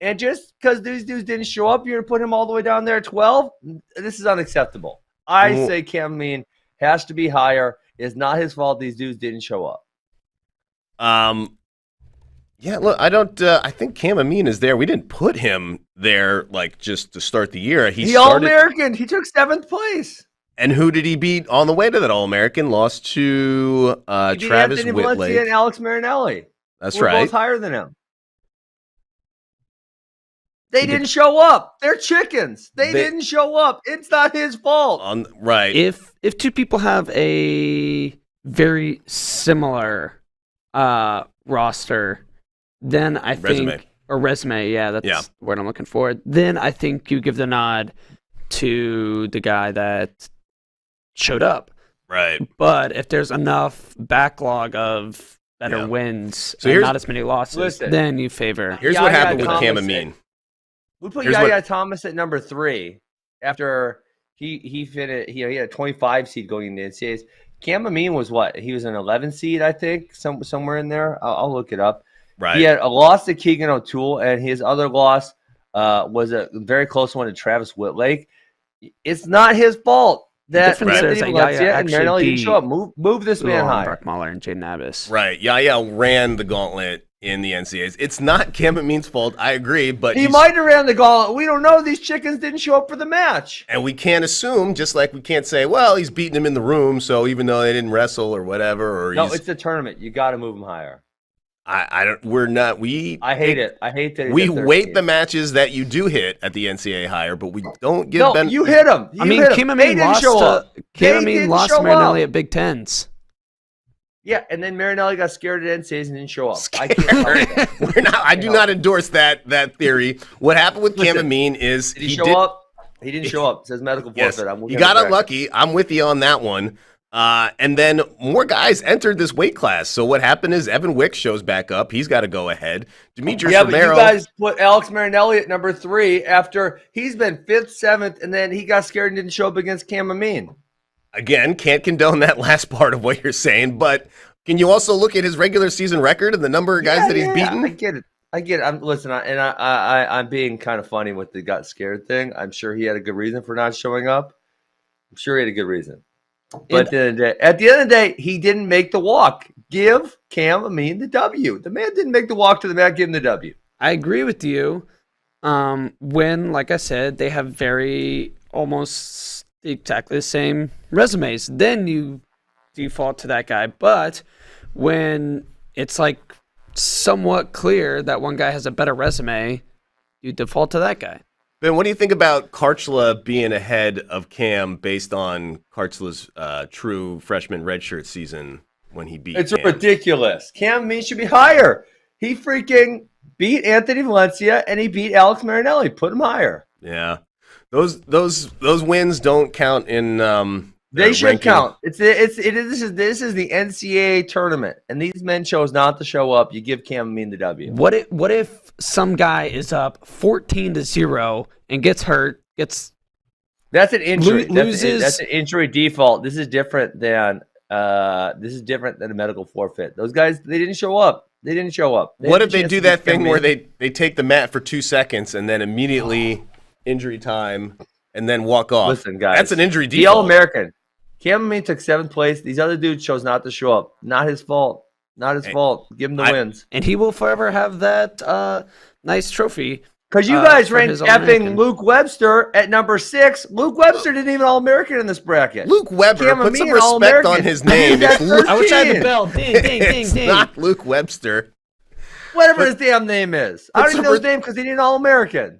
And just because these dudes didn't show up, you're going to put him all the way down there at 12? This is unacceptable. I say Cam Amin has to be higher. It's not his fault these dudes didn't show up. Yeah, look, I think Cam Amin is there. We didn't put him there like just to start the year. He All-American. He took 7th place. And who did he beat on the way to that All-American? Lost to Travis Anthony Whitlake Valencia and Alex Marinelli. That's We're right. Both higher than him. They didn't show up. They're chickens. They didn't show up. It's not his fault. Right. If two people have a very similar roster, then I think resume. Yeah, that's the word I'm looking for. Then I think you give the nod to the guy that showed up. Right. But if there's enough backlog of better wins and not as many losses, then you favor. Here's what happened with Cam Amin. We put Yaya Thomas at number 3 after he finished. He had a 25 seed going into the NCAAs. Cam Amin was what? He was an 11 seed, I think, somewhere in there. I'll look it up. Right. He had a loss to Keegan O'Toole, and his other loss was a very close one to Travis Whitlake. It's not his fault that Anthony Valencia and Marinelli didn't show up. Move this man higher. Brock Mahler and Jaden Abbas. Right. Yaya ran the gauntlet in the NCAAs. It's not Cam Amin's fault. I agree, but he might have ran the gauntlet. We don't know. These chickens didn't show up for the match. And we can't assume, just like we can't say, well, he's beating him in the room, so even though they didn't wrestle or whatever. No, it's the tournament. You got to move him higher. I don't. We're not. I hate it. I hate that. We weight the matches that you do hit at the NCAA higher, but we don't give. No, you hit them. Cam Amin lost to Marinelli at Big Tens. Yeah, and then Marinelli got scared at NCAAs and didn't show up. I do not endorse that theory. What happened with Cam Amin is did he show up? He didn't show up. It says medical forfeit. Yes, he got unlucky. I'm with you on that one. And then more guys entered this weight class. So what happened is Evan Wick shows back up. He's got to go ahead. Demetrius Romero. But you guys put Alex Marinelli at number 3 after he's been 5th, 7th, and then he got scared and didn't show up against Cam Amin. Again, can't condone that last part of what you're saying, but can you also look at his regular season record and the number of guys that he's beaten? I get it. I'm being kind of funny with the got scared thing. I'm sure he had a good reason for not showing up. I'm sure he had a good reason. But at the end of the day, he didn't make the walk. Give Cam Amin the W. The man didn't make the walk to the mat. Give him the W. I agree with you. When, like I said, they have almost exactly the same resumes, then you default to that guy. But when it's like somewhat clear that one guy has a better resume, you default to that guy. Ben, what do you think about Karchla being ahead of Cam based on Karchla's true freshman redshirt season when he beat Cam? Ridiculous. Cam Amin should be higher. He freaking beat Anthony Valencia and he beat Alex Marinelli. Put him higher. Yeah. Those wins don't count in they should ranking. count. This is the NCAA tournament, and these men chose not to show up. You give Cam Amin the W. What if some guy is up 14-0 and gets hurt? That's an injury. Loses. That's an injury default. This is different than a medical forfeit. Those guys, they didn't show up. What if they do that thing where they take the mat for 2 seconds and then immediately injury time and then walk off? Listen, guys, that's an injury default. The All-American. Cam Amin took 7th place. These other dudes chose not to show up. Not his fault. Not his fault. Give him the wins. And he will forever have that nice trophy. Because you guys for ranked his All-American. effing Luke Webster at number 6. Luke Webster didn't even All-American in this bracket. Luke Weber, Cam put some Amin, respect All-American. on his name. He's at It's I wish I had the 13. bell. Ding, ding, ding, It's ding. not Luke Webster. Whatever his damn name is. I Put don't even some know his name because he didn't All-American.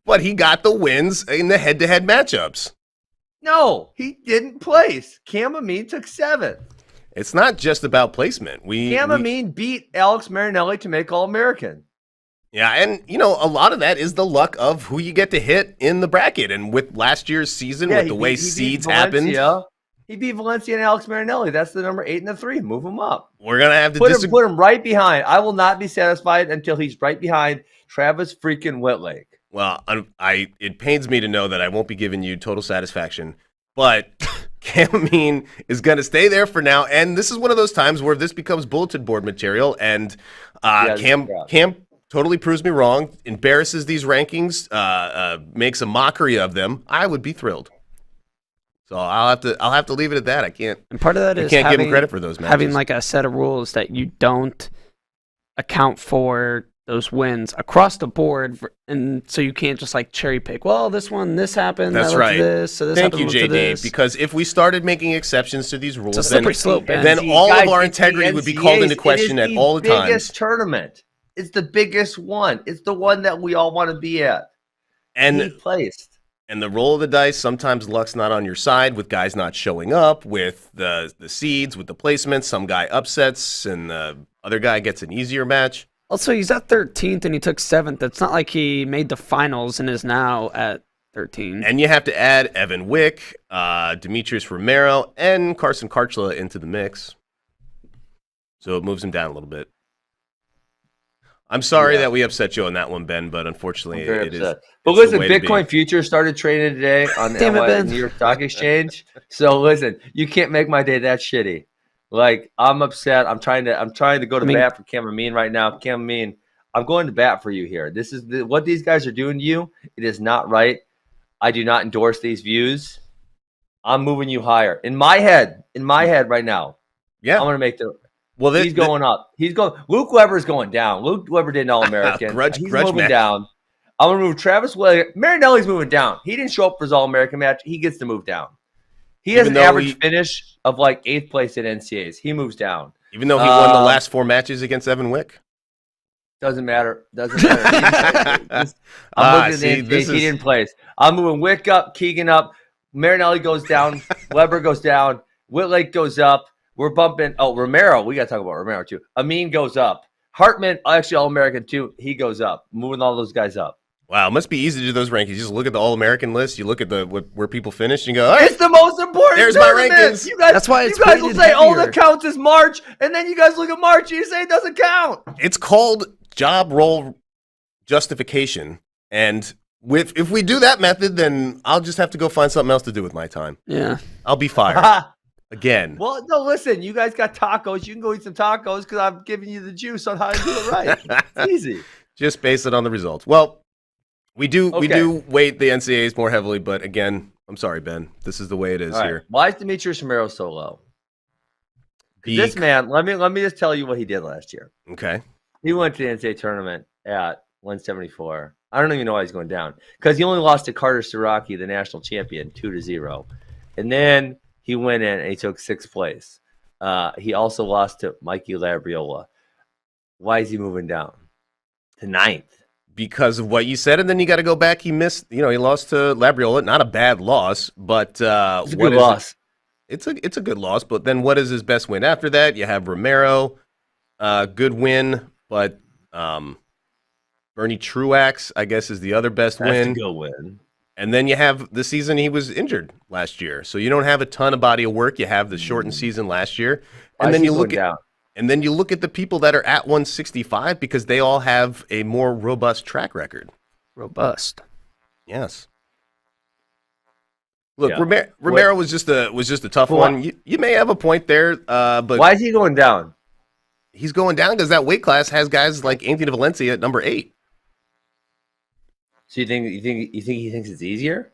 But he got the wins in the head-to-head matchups. No, he didn't place. Cam Amin took 7th. It's not just about placement. Cam Amin beat Alex Marinelli to make All-American. Yeah, and a lot of that is the luck of who you get to hit in the bracket. And with last year's season, with the way he seeds beat happened, Valencia. He beat Valencia and Alex Marinelli. That's the number 8 and the 3. Move him up. we're gonna have to Put him right behind. I will not be satisfied until he's right behind Travis freaking Whitlake. Well, it pains me to know that I won't be giving you total satisfaction, but Cam Amin is going to stay there for now. And this is one of those times where this becomes bulletin board material, and Cam totally proves me wrong, embarrasses these rankings, makes a mockery of them. I would be thrilled. So I'll have to leave it at that. I can't. And part of that is give him credit for those matches. having like a set of rules that you don't account for those wins across the board, and so you can't just like cherry pick. Well, this happened. That's that led right. to this, so this Thank happened you, to JD. this. Because if we started making exceptions to these rules, It's a slippery slope, man. then all Guys, of our it's the integrity would be called into NCAAs. question It at is all the the times. biggest tournament. It's the biggest one. It's the one that we all want to be at. He And placed. the roll of the dice, sometimes luck's not on your side with guys not showing up, with the seeds, with the placements. Some guy upsets and the other guy gets an easier match. Also, he's at 13th and he took 7th. It's not like he made the finals and is now at 13. And you have to add Evan Wick, Demetrius Romero, and Carson Karchla into the mix. So it moves him down a little bit. I'm sorry that we upset you on that one, Ben, but unfortunately it is. But it's the listen, way to be. Bitcoin futures started trading today on Damn it, Ben. New York Stock Exchange. So listen, you can't make my day that shitty. Like, I'm upset. I'm trying to go to bat for Cam Amin right now. Cam Amin, I'm going to bat for you here. This is what these guys are doing to you. It is not right. I do not endorse these views. I'm moving you higher. In my head right now. Yeah. I'm going to make the Well, he's going up. He's going. Luke Weber's going down. Luke Weber did an All-American. Grudge He's moving match. down. I'm going to move Travis Williams. Marinelli's moving down. He didn't show up for his All-American match. He gets to move down. He has Even an though average finish of like 8th place at NCAAs. He moves down. Even though he won the last 4 matches against Evan Wick. Doesn't matter. I'm looking at the NCAAs. He didn't place. I'm moving Wick up, Keegan up. Marinelli goes down. Weber goes down. Whitlake goes up. We're bumping. Oh, Romero. We got to talk about Romero too. Amin goes up. Hartman, actually All-American too. He goes up. Moving all those guys up. Wow, it must be easy to do those rankings. You just look at the All-American list. You look at where people finish, and you go, all right, It's the most important. There's my tournament. rankings. You guys, That's why it's you guys will weighted say all heavier. that counts is March, and then you guys look at March and you say it doesn't count. it's called job role justification. And if we do that method, then I'll just have to go find something else to do with my time. Yeah. I'll be fired again. Well, no, listen, you guys got tacos. You can go eat some tacos because I'm giving you the juice on how to do it right. It's easy. Just base it on the results. Well, we do Okay. weight the NCAAs more heavily, but again, I'm sorry, Ben. This is the way it is All right. here. Why is Demetrius Romero so low? This man, let me just tell you what he did last year. Okay. He went to the NCAA tournament at 174. I don't even know why he's going down because he only lost to Carter Siraki, the national champion, 2-0, and then he went in and he took 6th place. He also lost to Mikey Labriola. Why is he moving down to 9th? Because of what you said, and then you got to go back. He missed, he lost to Labriola. Not a bad loss, but It's a what good is loss. It's a good loss, but then what is his best win after that? You have Romero, good win, but Bernie Truax, I guess, is the other best That's win. a good win. And then you have the season he was injured last year, so you don't have a ton of body of work. You have the shortened season last year, Why and is then he you going look at down? and then you look at the people that are at 165 because they all have a more robust track record. Robust. Yes. Look, Yeah. Romero was just a tough Well, one. You may have a point there, but Why is he going down? he's going down because that weight class has guys like Anthony Valencia at number 8. So you think he thinks it's easier?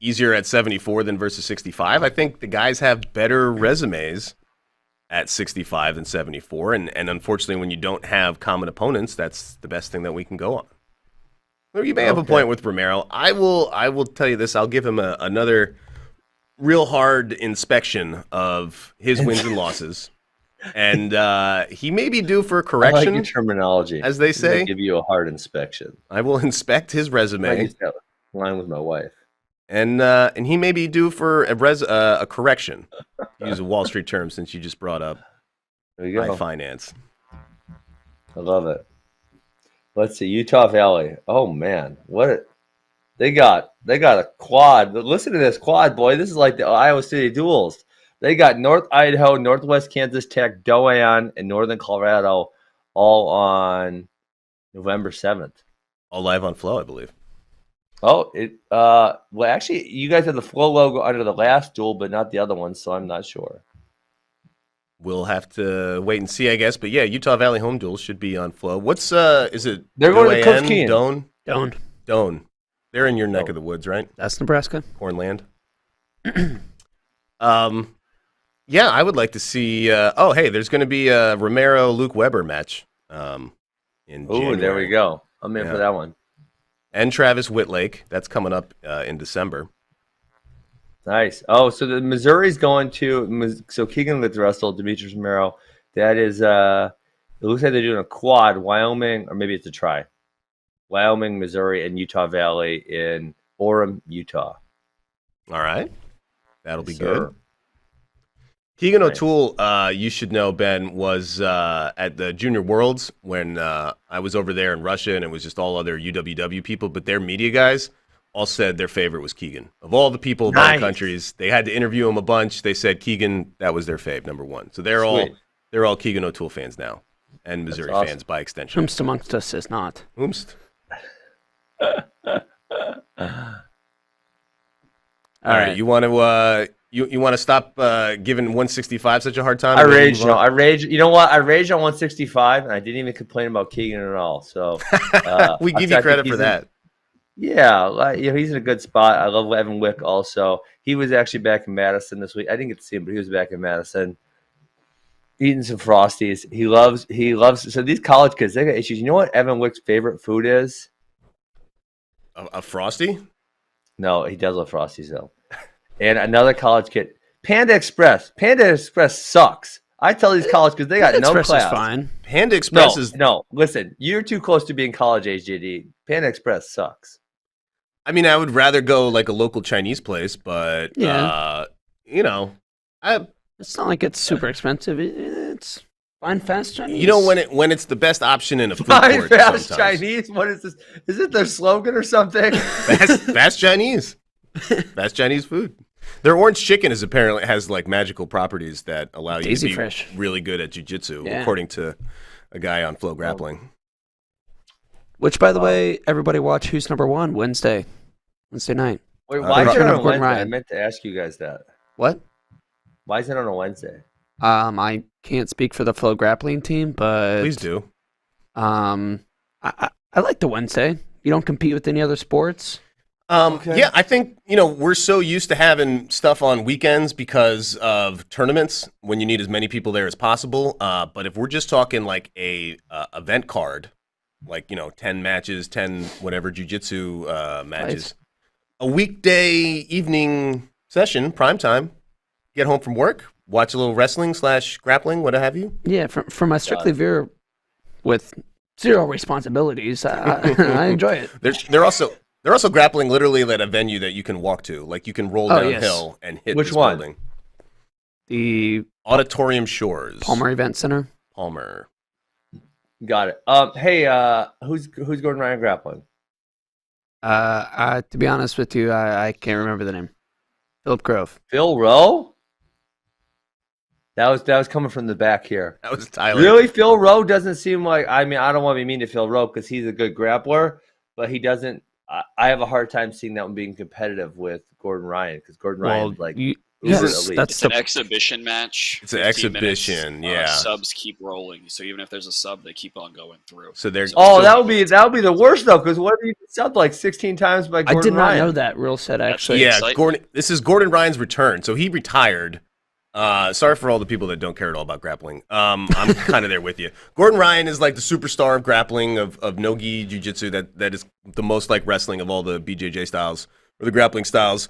Easier at 74 than versus 65. I think the guys have better resumes at 65 and 74. And unfortunately, when you don't have common opponents, that's the best thing that we can go on. Well, you may have a point with Romero. I will tell you this. I'll give him another real hard inspection of his wins and losses. And he may be due for a correction. I like your terminology. As they say. I'll give you a hard inspection. I will inspect his resume. I use that line with my wife. And he may be due for a correction. Use a Wall Street term since you just brought up there you go. high finance. I love it. Let's see, Utah Valley. Oh man, they got a quad. Listen to this quad, boy. This is like the Iowa City duels. They got North Idaho, Northwest Kansas Tech, Doane, and Northern Colorado all on November 7th. All live on Flow, I believe. Oh, well, actually, you guys have the Flow logo under the last duel, but not the other one, so I'm not sure. We'll have to wait and see, I guess. But yeah, Utah Valley home duels should be on Flow. What's is it? They're going to Coach Keene. Doane. They're in your neck of the woods, right? That's Nebraska. Cornland. Yeah, I would like to see. Hey, there's going to be a Romero Luke Weber match. In January. There we go. I'm in for that one. And Travis Whitlake. That's coming up in December. Nice. Oh, so the Missouri's going to. So Keegan with Russell, Demetrius Romero. That is. It looks like they're doing a quad. Wyoming, or maybe it's a try. Wyoming, Missouri, and Utah Valley in Orem, Utah. All right, that'll be Yes, good. sir. Keegan O'Toole, you should know, Ben, was at the Junior Worlds when I was over there in Russia, and it was just all other UWW people, but their media guys all said their favorite was Keegan. Of all the people of other countries, they had to interview him a bunch. They said Keegan, that was their fave, number one. So they're all Keegan O'Toole fans now, and Missouri fans by extension. Whomst amongst us is not. Whomst. All right, you want to you want to stop giving 165 such a hard time? I raged. No, I raged. You know what? I raged on 165, and I didn't even complain about Keegan at all. So we give you credit for that. He's in a good spot. I love Evan Wick also. He was actually back in Madison this week. I didn't get to see him, but he was back in Madison eating some Frosties. He loves. So these college kids, they got issues. You know what Evan Wick's favorite food is? A Frosty? No, he does love Frosties though. And another college kid, Panda Express. Panda Express sucks. I tell these college kids they got no Express class. is fine. Panda Express is no. Listen, you're too close to being college age, JD. Panda Express sucks. I mean, I would rather go like a local Chinese place, but Yeah. It's not like it's super expensive. It's fine, fast Chinese. You know when it's the best option in a food Fine, court. fast sometimes. Chinese. What is this? Is it their slogan or something? Fast Chinese. Fast Chinese food. Their orange chicken has like magical properties that allow you to be fresh. really good at jiu-jitsu, according to a guy on Flow Grappling. Which, by the way, everybody watch Who's Number One Wednesday night. Wait, why is it Gordon on a Wednesday? Ryan. I meant to ask you guys that. What? Why is it on a Wednesday? I can't speak for the Flow Grappling team, but Please do. I like the Wednesday. You don't compete with any other sports. Yeah, I think, we're so used to having stuff on weekends because of tournaments when you need as many people there as possible. But if we're just talking like a event card, like, 10 matches, 10 whatever jiu-jitsu matches, a weekday evening session, prime time, get home from work, watch a little wrestling / grappling, what have you. Yeah, from my strictly veer with zero responsibilities, I enjoy it. They're also grappling literally at a venue that you can walk to. Like you can roll downhill and hit Which this one? building. The Auditorium Shores. Palmer Event Center. Palmer. Got it. Hey, who's Gordon Ryan grappling? To be honest with you, I can't remember the name. Philip Grove. Phil Rowe? That was coming from the back here. That was Tyler. Really? Phil Rowe doesn't seem like, I don't want to be mean to Phil Rowe because he's a good grappler, but he doesn't, I have a hard time seeing that one being competitive with Gordon Ryan because Gordon Ryan's like uber elite. It's an exhibition match. It's an 15 exhibition, minutes, yeah. Subs keep rolling, so even if there's a sub, they keep on going through. So there's that would be the worst though because what if you subbed like 16 times by Gordon I did not Ryan? know that. Real said actually. yeah, exciting. Gordon. This is Gordon Ryan's return. So he retired, Sorry for all the people that don't care at all about grappling. I'm kind of there with you. Gordon Ryan is like the superstar of grappling, of no-gi jiu-jitsu. That is the most like wrestling of all the BJJ styles or the grappling styles.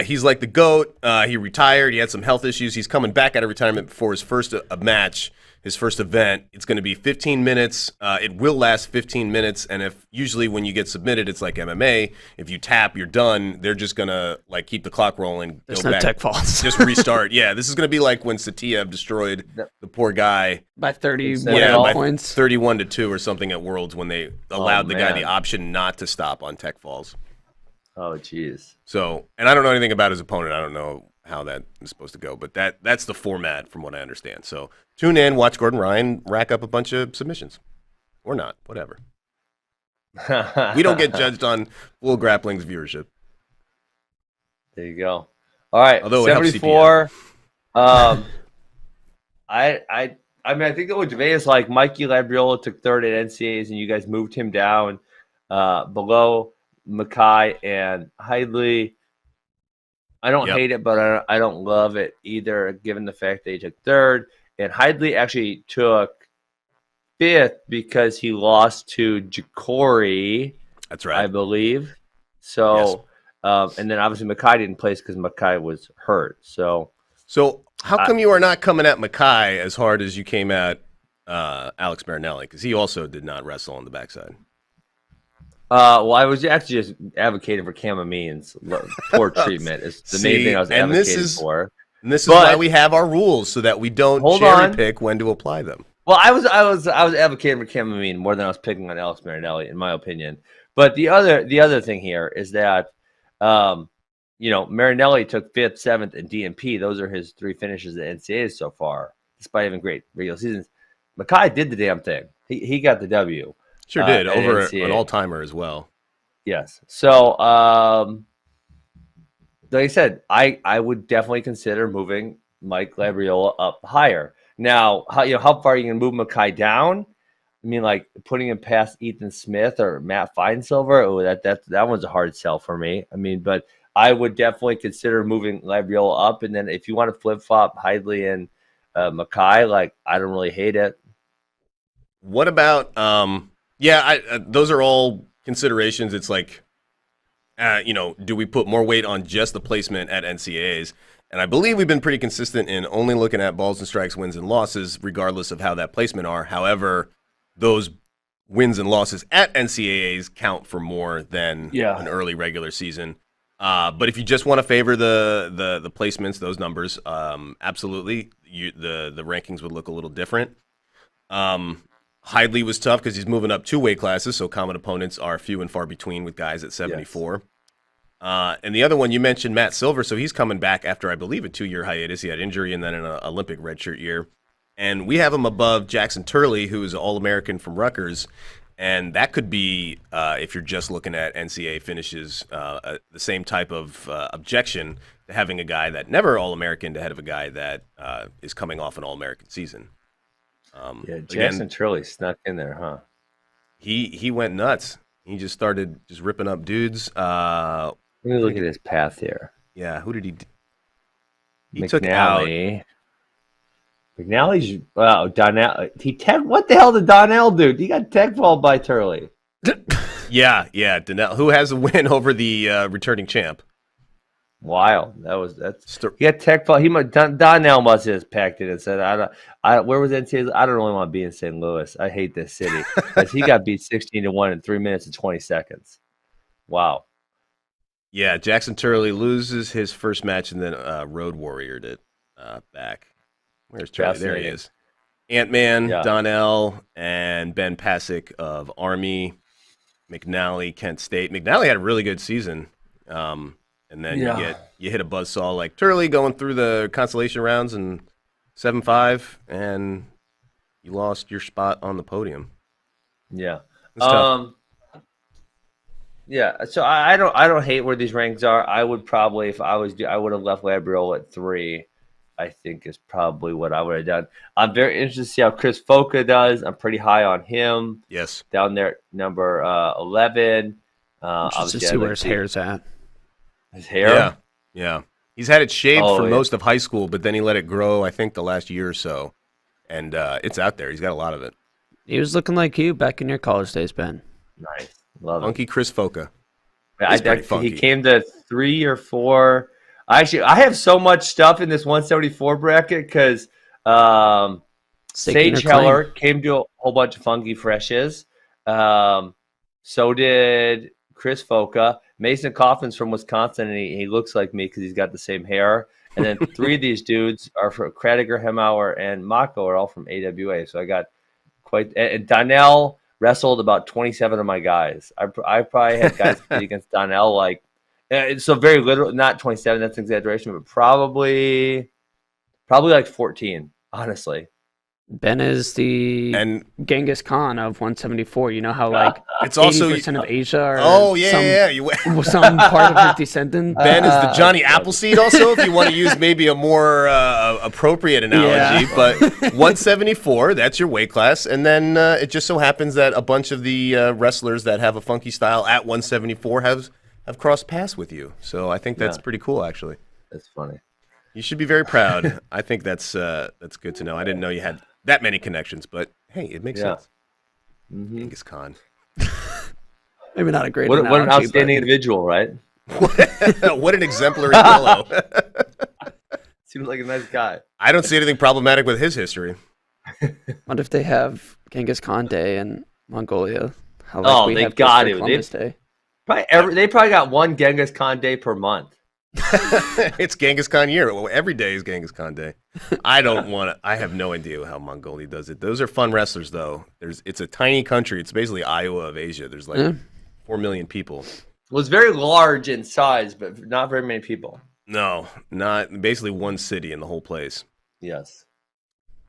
He's like the GOAT. He retired. He had some health issues. He's coming back out of retirement for his first match, his first event. It's going to be 15 minutes. It will last 15 minutes. And if usually when you get submitted, it's like MMA. If you tap, you're done. They're just going to like keep the clock rolling. There's go no back, tech faults. just restart. Yeah, this is going to be like when Satiev destroyed the poor guy. By 30 By points. 31-2 or something at Worlds when they allowed the guy man. the option not to stop on tech falls. Oh, jeez. So, and I don't know anything about his opponent. I don't know how that is supposed to go, but that's the format from what I understand. So tune in, watch Gordon Ryan rack up a bunch of submissions. Or not, whatever. We don't get judged on full grappling's viewership. There you go. All right, Although it helps 74. I mean, I think that what Gervais is like, Mikey Labriola took third at NCAAs, and you guys moved him down below Mackay and Heidley. I don't hate it, but I don't love it either, given the fact that he took third. And Heidley actually took fifth because he lost to Jacori. That's right. I believe. So, and then obviously Mackay didn't place because Mackay was hurt. So how come you are not coming at Mackay as hard as you came at Alex Marinelli? Because he also did not wrestle on the backside. Well, I was actually just advocating for Cam Amin's poor treatment. Is the main thing I was advocating for. And this is why we have our rules, so that we don't cherry pick when to apply them. Well, I was advocating for Cam Amin more than I was picking on Alex Marinelli, in my opinion. But the other thing here is that, Marinelli took 5th, 7th, and DMP. Those are his 3 finishes at NCAAs so far, despite having great regular seasons. Mackay did the damn thing. He got the W. Sure did, over an all-timer as well. Yes. So, like I said, I would definitely consider moving Mike Labriola up higher. Now, how far are you going to move Mackay down? I mean, like putting him past Ethan Smith or Matt Feinsilver. Oh, that one's a hard sell for me. I mean, but I would definitely consider moving Labriola up. And then if you want to flip-flop Heidley and Mackay, like, I don't really hate it. What about those are all considerations. It's like, do we put more weight on just the placement at NCAAs? And I believe we've been pretty consistent in only looking at balls and strikes, wins and losses, regardless of how that placement are. However, those wins and losses at NCAAs count for more than an early regular season. But if you just want to favor the placements, those numbers, absolutely, the rankings would look a little different. Heidley was tough because he's moving up 2 weight classes, so common opponents are few and far between with guys at 74. Yes. And the other one, you mentioned Matt Silver, so he's coming back after, I believe, a 2-year hiatus. He had injury and then an Olympic redshirt year. And we have him above Jackson Turley, who is an All-American from Rutgers. And that could be, if you're just looking at NCAA finishes, the same type of objection to having a guy that never All-American ahead of a guy that is coming off an All-American season. Jackson Turley snuck in there, huh? He went nuts. He just started ripping up dudes. Let me look at his path here. Yeah, who did he? He took out. McNally's Donnell. What the hell did Donnell do? He got tech balled by Turley. Yeah, Donnell, who has a win over the returning champ. Wild. He got tech ball. Donnell must have just packed it and said, where was NCAA? I don't really want to be in St. Louis. I hate this city. Because he got beat 16-1 in 3 minutes and 20 seconds. Wow. Yeah, Jackson Turley loses his first match and then road warriored it back. Where's Turley? There he is. Ant-Man, Donnell, and Ben Pasick of Army, McNally, Kent State. McNally had a really good season. And then you hit a buzzsaw like Turley going through the consolation rounds and 7-5, and you lost your spot on the podium. Yeah. Yeah. So I don't hate where these ranks are. I would probably, if I was, I would have left Labriola at 3. I think is probably what I would have done. I'm very interested to see how Chris Foca does. I'm pretty high on him. Yes. Down there, number 11. Just to see where his hair's at. His hair? Yeah. He's had it shaved for yeah. most of high school, but then he let it grow, I think, the last year or so. And it's out there. He's got a lot of it. He was looking like you back in your college days, Ben. Nice. Love it. Funky Chris Foca. He came to 3 or 4. Actually, I have so much stuff in this 174 bracket because Sage Heller came to a whole bunch of Funky Freshes. So did Chris Foca. Mason Coffin's from Wisconsin, and he looks like me because he's got the same hair. And then 3 of these dudes are from Kradiger, Hemauer, and Mako are all from AWA. So I got quite – and Donnell wrestled about 27 of my guys. I probably had guys compete against Donnell like – so very little – not 27, that's an exaggeration, but probably like 14, honestly. Ben is the Genghis Khan of 174. You know how like it's also 80% of Asia are some part of his descendant. Ben is the Johnny Appleseed also, if you want to use maybe a more appropriate analogy. Yeah. But 174, that's your weight class. And then it just so happens that a bunch of the wrestlers that have a funky style at 174 have crossed paths with you. So I think that's pretty cool, actually. That's funny. You should be very proud. I think that's good to know. I didn't know you had that many connections, but hey, it makes sense. Mm-hmm. Genghis Khan. Maybe not a great what an outstanding individual, right? What an exemplary fellow. Seems like a nice guy. I don't see anything problematic with his history. What if they have Genghis Khan Day in Mongolia? They got to. They probably got one Genghis Khan Day per month. It's Genghis Khan year. Well, every day is Genghis Khan Day. I have no idea how Mongolia does it. Those are fun wrestlers, though. It's a tiny country. It's basically Iowa of Asia. There's 4 million people. Well, it's very large in size, but not very many people. No, not basically one city in the whole place. Yes.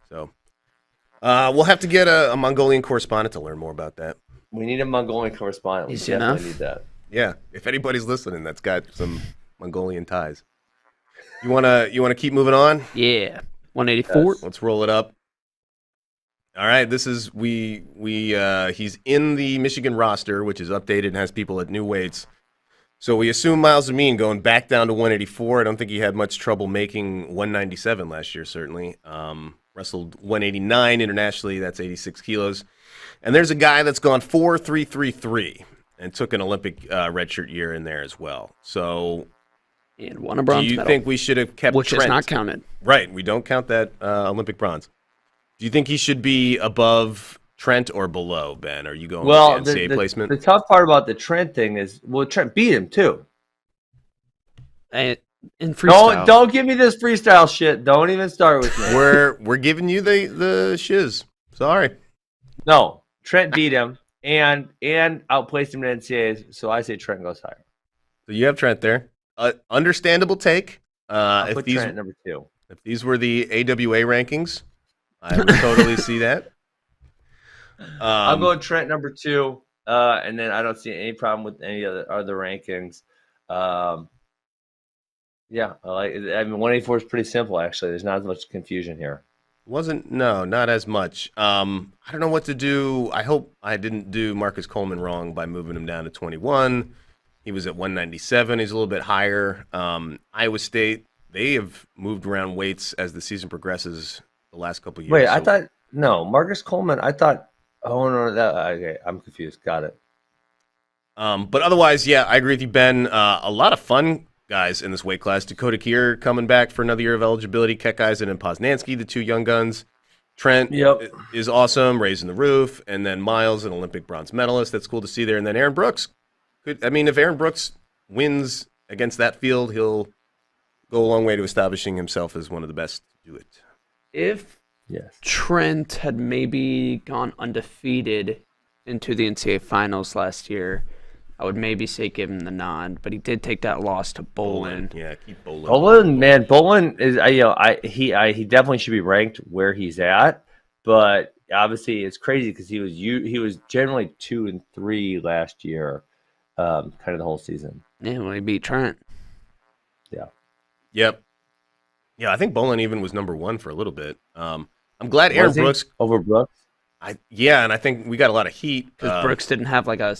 So we'll have to get a Mongolian correspondent to learn more about that. We need a Mongolian correspondent. We definitely need that. Yeah, if anybody's listening that's got some Mongolian ties. You wanna keep moving on? Yeah. 184. Yes. Let's roll it up. All right, this is he's in the Michigan roster, which is updated and has people at new weights. So we assume Miles Amin going back down to 184. I don't think he had much trouble making 197 last year, certainly. Wrestled 189 internationally, that's 86 kilos. And there's a guy that's gone 4.333 and took an Olympic redshirt year in there as well. So and won a bronze medal. Do you think we should have kept Which Trent? is not counted. Right. We don't count that Olympic bronze. Do you think he should be above Trent or below, Ben? Are you going with the NCAA placement? The tough part about the Trent thing is, Trent beat him too. In freestyle. Don't give me this freestyle shit. Don't even start with me. We're giving you the shiz. Sorry. No, Trent beat him and outplaced him in NCAAs, so I say Trent goes higher. So you have Trent there. Understandable take. I'll put Trent at number 2. If these were the AWA rankings, I would totally see that. I'm going Trent number 2, and then I don't see any problem with any other rankings. Yeah, I like. I mean, 184 is pretty simple actually. There's not as much confusion here. Not as much. I don't know what to do. I hope I didn't do Marcus Coleman wrong by moving him down to 21. He was at 197. He's a little bit higher. Iowa State, they have moved around weights as the season progresses the last couple of years. Wait, I thought Marcus Coleman. I thought. Oh no, okay. I'm confused. Got it. But otherwise, yeah, I agree with you, Ben. A lot of fun guys in this weight class. Dakota Kier coming back for another year of eligibility. Kekeisen and Poznansky, the 2 young guns. Trent is awesome, raising the roof. And then Miles, an Olympic bronze medalist. That's cool to see there. And then Aaron Brooks. If Aaron Brooks wins against that field, he'll go a long way to establishing himself as one of the best to do it. If Trent had maybe gone undefeated into the NCAA finals last year, I would maybe say give him the nod, but he did take that loss to Bolin. Yeah, keep Bolin. Bolin is he definitely should be ranked where he's at, but obviously it's crazy because he was generally 2 and 3 last year, kind of the whole season. Yeah, when he beat Trent. Yeah. Yep. Yeah, I think Bolin even was number 1 for a little bit. I'm glad Aaron Brooks over Brooks. And I think we got a lot of heat because Brooks didn't have like a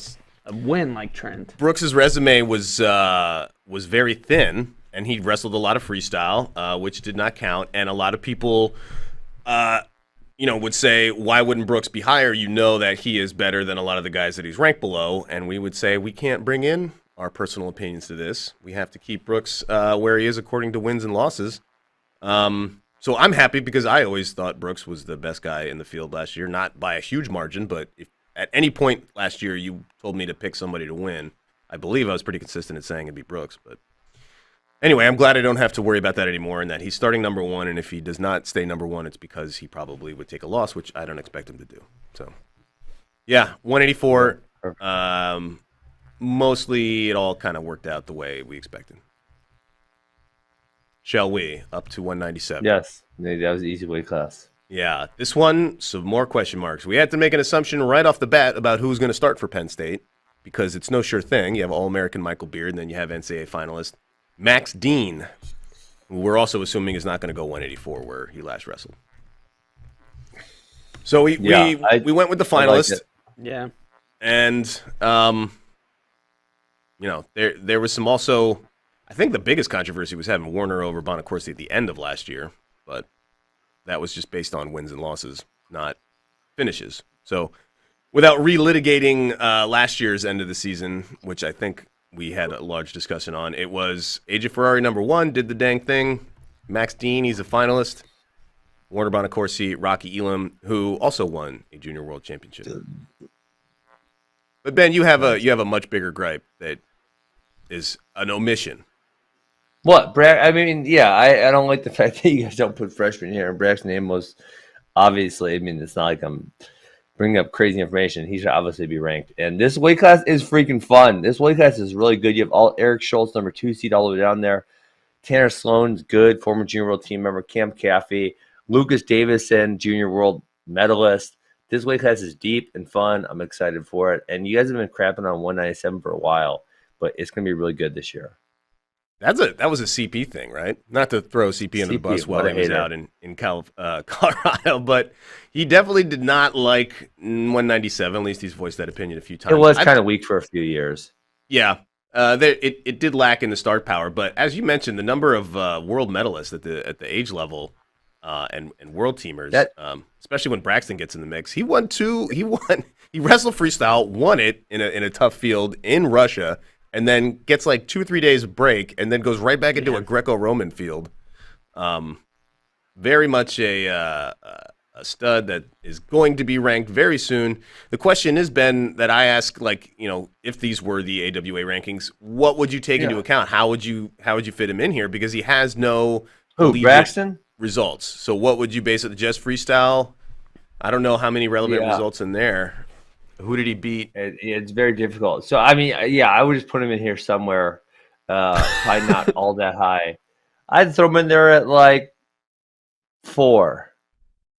win like Trent. Brooks's resume was very thin, and he wrestled a lot of freestyle, which did not count. And a lot of people, would say, why wouldn't Brooks be higher? You know that he is better than a lot of the guys that he's ranked below. And we would say we can't bring in our personal opinions to this. We have to keep Brooks where he is according to wins and losses. So I'm happy because I always thought Brooks was the best guy in the field last year, not by a huge margin, but if at any point last year you told me to pick somebody to win, I believe I was pretty consistent in saying it'd be Brooks. But anyway, I'm glad I don't have to worry about that anymore and that he's starting number one, and if he does not stay number one, it's because he probably would take a loss, which I don't expect him to do. So, yeah, 184. Mostly it all kind of worked out the way we expected. Shall we? Up to 197. Yes, that was an easy weight class. Yeah, this one, some more question marks. We had to make an assumption right off the bat about who's going to start for Penn State because it's no sure thing. You have All-American Michael Beard, and then you have NCAA finalist Max Dean, who we're also assuming is not going to go 184 where he last wrestled. So we went with the finalist. Yeah. And, there was some also... I think the biggest controversy was having Warner over Bonacorsi at the end of last year, but that was just based on wins and losses, not finishes. So without relitigating last year's end of the season, which I think we had a large discussion on, it was AJ Ferrari number one, did the dang thing. Max Dean, he's a finalist. Warner Bonacorsi, Rocky Elam, who also won a Junior World Championship. But Ben, you have a much bigger gripe that is an omission. What, Brad? I mean, yeah, I don't like the fact that you guys don't put freshman here. And Brad's name was obviously, I mean, it's not like I'm bringing up crazy information. He should obviously be ranked. And this weight class is freaking fun. This weight class is really good. You have Eric Schultz, number 2 seed, all the way down there. Tanner Sloan's good, former Junior World team member. Cam Caffey, Lucas Davison, Junior World medalist. This weight class is deep and fun. I'm excited for it. And you guys have been crapping on 197 for a while, but it's going to be really good this year. That was a CP thing, right? Not to throw CP under the bus while he was out in Colorado, but he definitely did not like 197. At least he's voiced that opinion a few times. It was kind of weak for a few years. Yeah, it did lack in the start power. But as you mentioned, the number of world medalists at the age level and world teamers, especially when Braxton gets in the mix, he won 2. He wrestled freestyle, won it in a tough field in Russia. And then gets like 2 or 3 days of break, and then goes right back into a Greco-Roman field. Very much a stud that is going to be ranked very soon. The question is, Ben, that I ask, if these were the AWA rankings, what would you take into account? How would you fit him in here? Because he has no Braxton results. So what would you base it? Just freestyle? I don't know how many relevant results in there. Who did he beat? It's very difficult. So, I mean, I would just put him in here somewhere, probably not all that high. I'd throw him in there at like 4.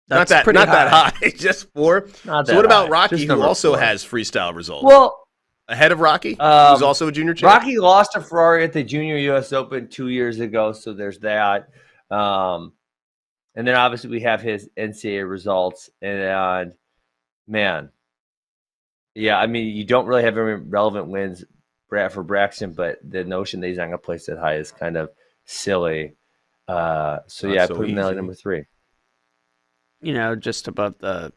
Not that high, just 4. So what about Rocky, who also has freestyle results? Well, ahead of Rocky, who's also a junior champ? Rocky lost to Ferrari at the Junior U.S. Open 2 years ago, so there's that. And then obviously we have his NCAA results, and man. Yeah, I mean, you don't really have any relevant wins for Braxton, but the notion that he's not going to place that high is kind of silly. I put him at number 3. Just above the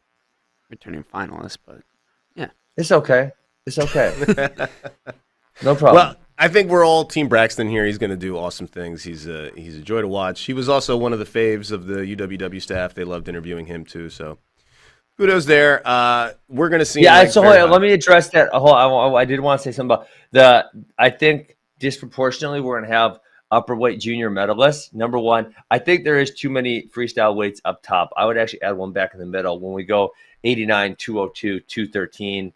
returning finalist, but yeah. It's okay. No problem. Well, I think we're all Team Braxton here. He's going to do awesome things. He's a joy to watch. He was also one of the faves of the UWW staff. They loved interviewing him too, so... Kudos there. We're going to see. Yeah, so let me address that. I did want to say something about I think disproportionately we're going to have upper weight junior medalists. Number one, I think there is too many freestyle weights up top. I would actually add one back in the middle. When we go 89, 202, 213,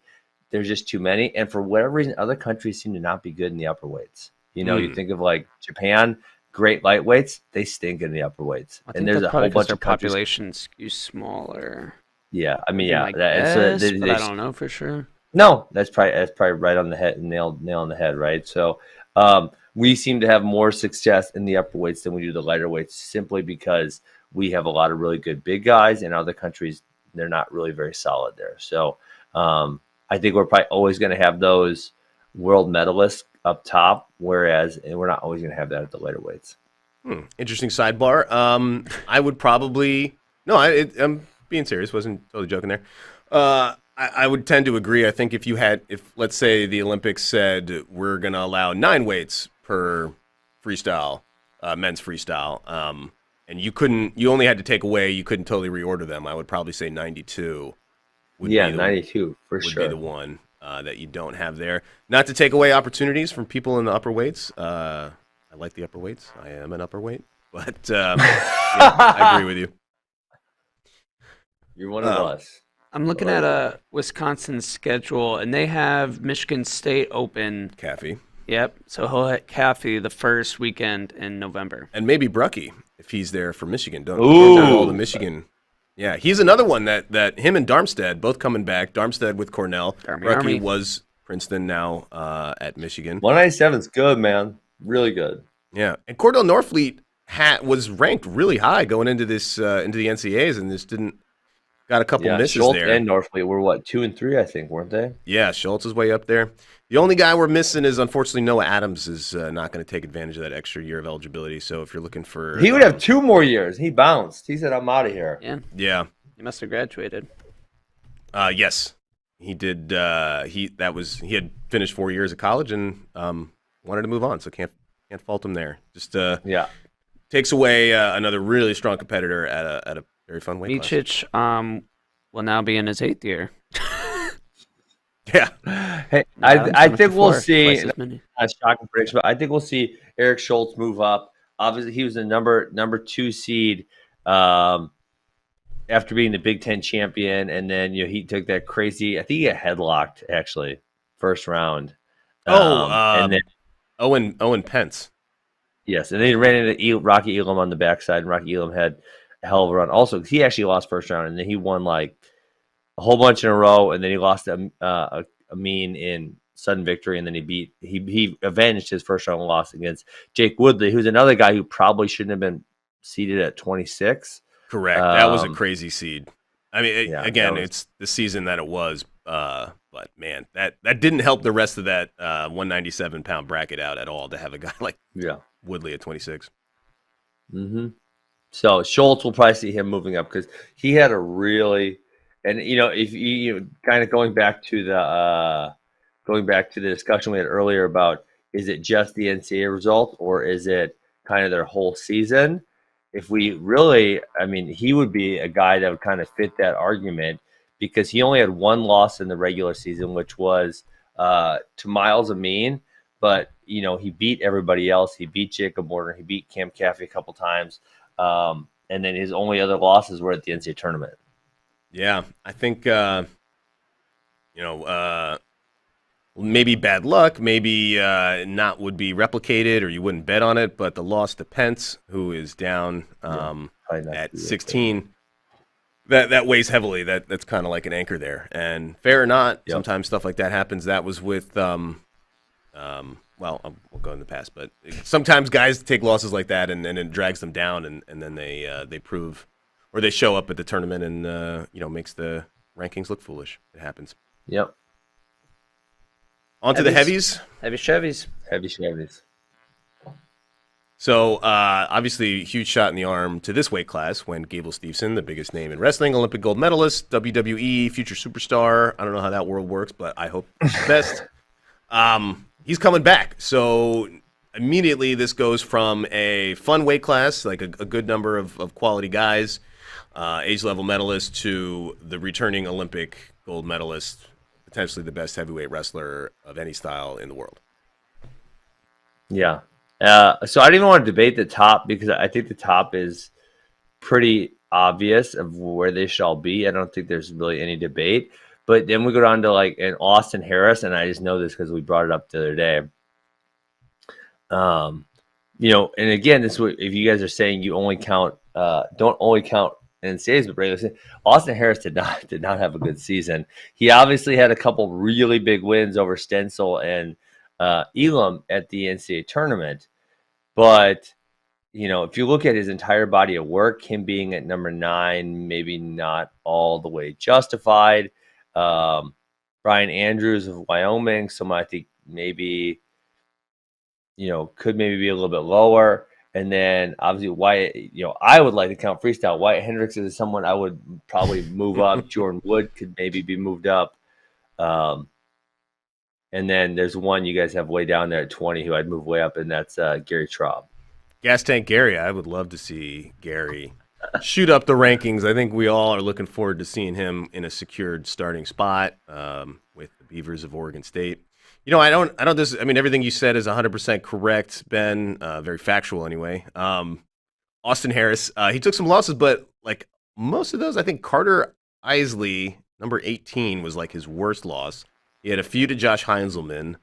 there's just too many. And for whatever reason, other countries seem to not be good in the upper weights. You think of like Japan, great lightweights, they stink in the upper weights. And there's a whole bunch of population skews smaller. Yeah, I mean, but I don't know for sure. No, that's probably right on the head, nail on the head, right? So we seem to have more success in the upper weights than we do the lighter weights, simply because we have a lot of really good big guys. In other countries, they're not really very solid there. So I think we're probably always going to have those world medalists up top, whereas we're not always going to have that at the lighter weights. Interesting sidebar. I would probably I'm being serious. Wasn't totally joking there. I would tend to agree. I think if let's say the Olympics said we're going to allow 9 weights per freestyle, men's freestyle, and you only had to take away, you couldn't totally reorder them. I would probably say 92. 92 for would sure. be the one that you don't have there. Not to take away opportunities from people in the upper weights. I like the upper weights. I am an upper weight, but yeah, I agree with you. You're one of us. I'm looking at Wisconsin's schedule, and they have Michigan State open. Caffey. Yep. So he'll hit Caffey the first weekend in November. And maybe Brucky, if he's there for Michigan. Don't Ooh. all the Michigan. Yeah, he's another one that him and Darmstadt both coming back. Darmstadt with Cornell. Brucky was Princeton, now at Michigan. 197's good, man. Really good. Yeah, and Cordell Norfleet was ranked really high going into this into the NCAAs, and just got a couple misses Schultz there. and Norfleet were 2 and 3, I think, weren't they? Yeah, Schultz is way up there. The only guy we're missing is, unfortunately, Noah Adams is not going to take advantage of that extra year of eligibility. So if you're looking for... He would have 2 more years. He bounced. He said, I'm out of here. Yeah. He must have graduated. Yes. He did. He had finished 4 years of college and wanted to move on, so can't fault him there. Just takes away another really strong competitor at a very fun weight class. Micic will now be in his 8th year. Yeah. Hey, I think we'll see. A shocking prediction, but I think we'll see Eric Schultz move up. Obviously, he was the number 2 seed after being the Big Ten champion, and then he took that crazy. I think he got headlocked actually first round. And then Owen Pence. Yes, and then he ran into Rocky Elam on the backside, and Rocky Elam had a hell of a run. Also, he actually lost first round, and then he won like a whole bunch in a row, and then he lost a mean in sudden victory, and then he avenged his first round loss against Jake Woodley, who's another guy who probably shouldn't have been seeded at 26. Correct. That was a crazy seed. I mean, it's the season that it was, but man, that didn't help the rest of that 197-pound bracket out at all to have a guy like Woodley at 26. Mm-hmm. So Schultz will probably see him moving up because he had a really, and if you kind of going back to the discussion we had earlier about, is it just the NCAA result or is it kind of their whole season? If we really, he would be a guy that would kind of fit that argument because he only had 1 loss in the regular season, which was to Miles Amin. But, he beat everybody else. He beat Jacob Warner. He beat Cam Caffey a couple times. And then his only other losses were at the NCAA tournament. Yeah, I think, maybe bad luck, maybe not would be replicated or you wouldn't bet on it, but the loss to Pence, who is down at 16, that weighs heavily. That's kind of like an anchor there. And fair or not, sometimes stuff like that happens. That was with, we'll go in the past, but sometimes guys take losses like that and it drags them down and then they prove, or they show up at the tournament and, makes the rankings look foolish. It happens. Yep. On to the heavies. Heavy Chevys. Heavy Chevys. So, obviously, huge shot in the arm to this weight class when Gable Steveson, the biggest name in wrestling, Olympic gold medalist, WWE, future superstar. I don't know how that world works, but I hope it's the best. He's coming back. So, immediately, this goes from a fun weight class, like a good number of quality guys, age level medalist, to the returning Olympic gold medalist, potentially the best heavyweight wrestler of any style in the world. Yeah. So I didn't even want to debate the top because I think the top is pretty obvious of where they shall be. I don't think there's really any debate. But then we go down to an Austin Harris, and I just know this because we brought it up the other day. And again, this if you guys are saying you only count, don't only count NCAAs, but regular season, Austin Harris did not have a good season. He obviously had a couple really big wins over Stencil and Elam at the NCAA tournament. But, if you look at his entire body of work, him being at number 9, maybe not all the way justified. Brian Andrews of Wyoming, someone I think maybe could maybe be a little bit lower. And then obviously Wyatt, I would like to count freestyle. Wyatt Hendricks is someone I would probably move up. Jordan Wood could maybe be moved up. And then there's one you guys have way down there at 20 who I'd move way up, and that's Gary Traub. Gas Tank Gary, I would love to see Gary shoot up the rankings. I think we all are looking forward to seeing him in a secured starting spot with the Beavers of Oregon State. Everything you said is 100% correct, Ben. Very factual anyway. Austin Harris, he took some losses, but like most of those, I think Carter Isley, number 18, was like his worst loss. He had a few to Josh Heinzelman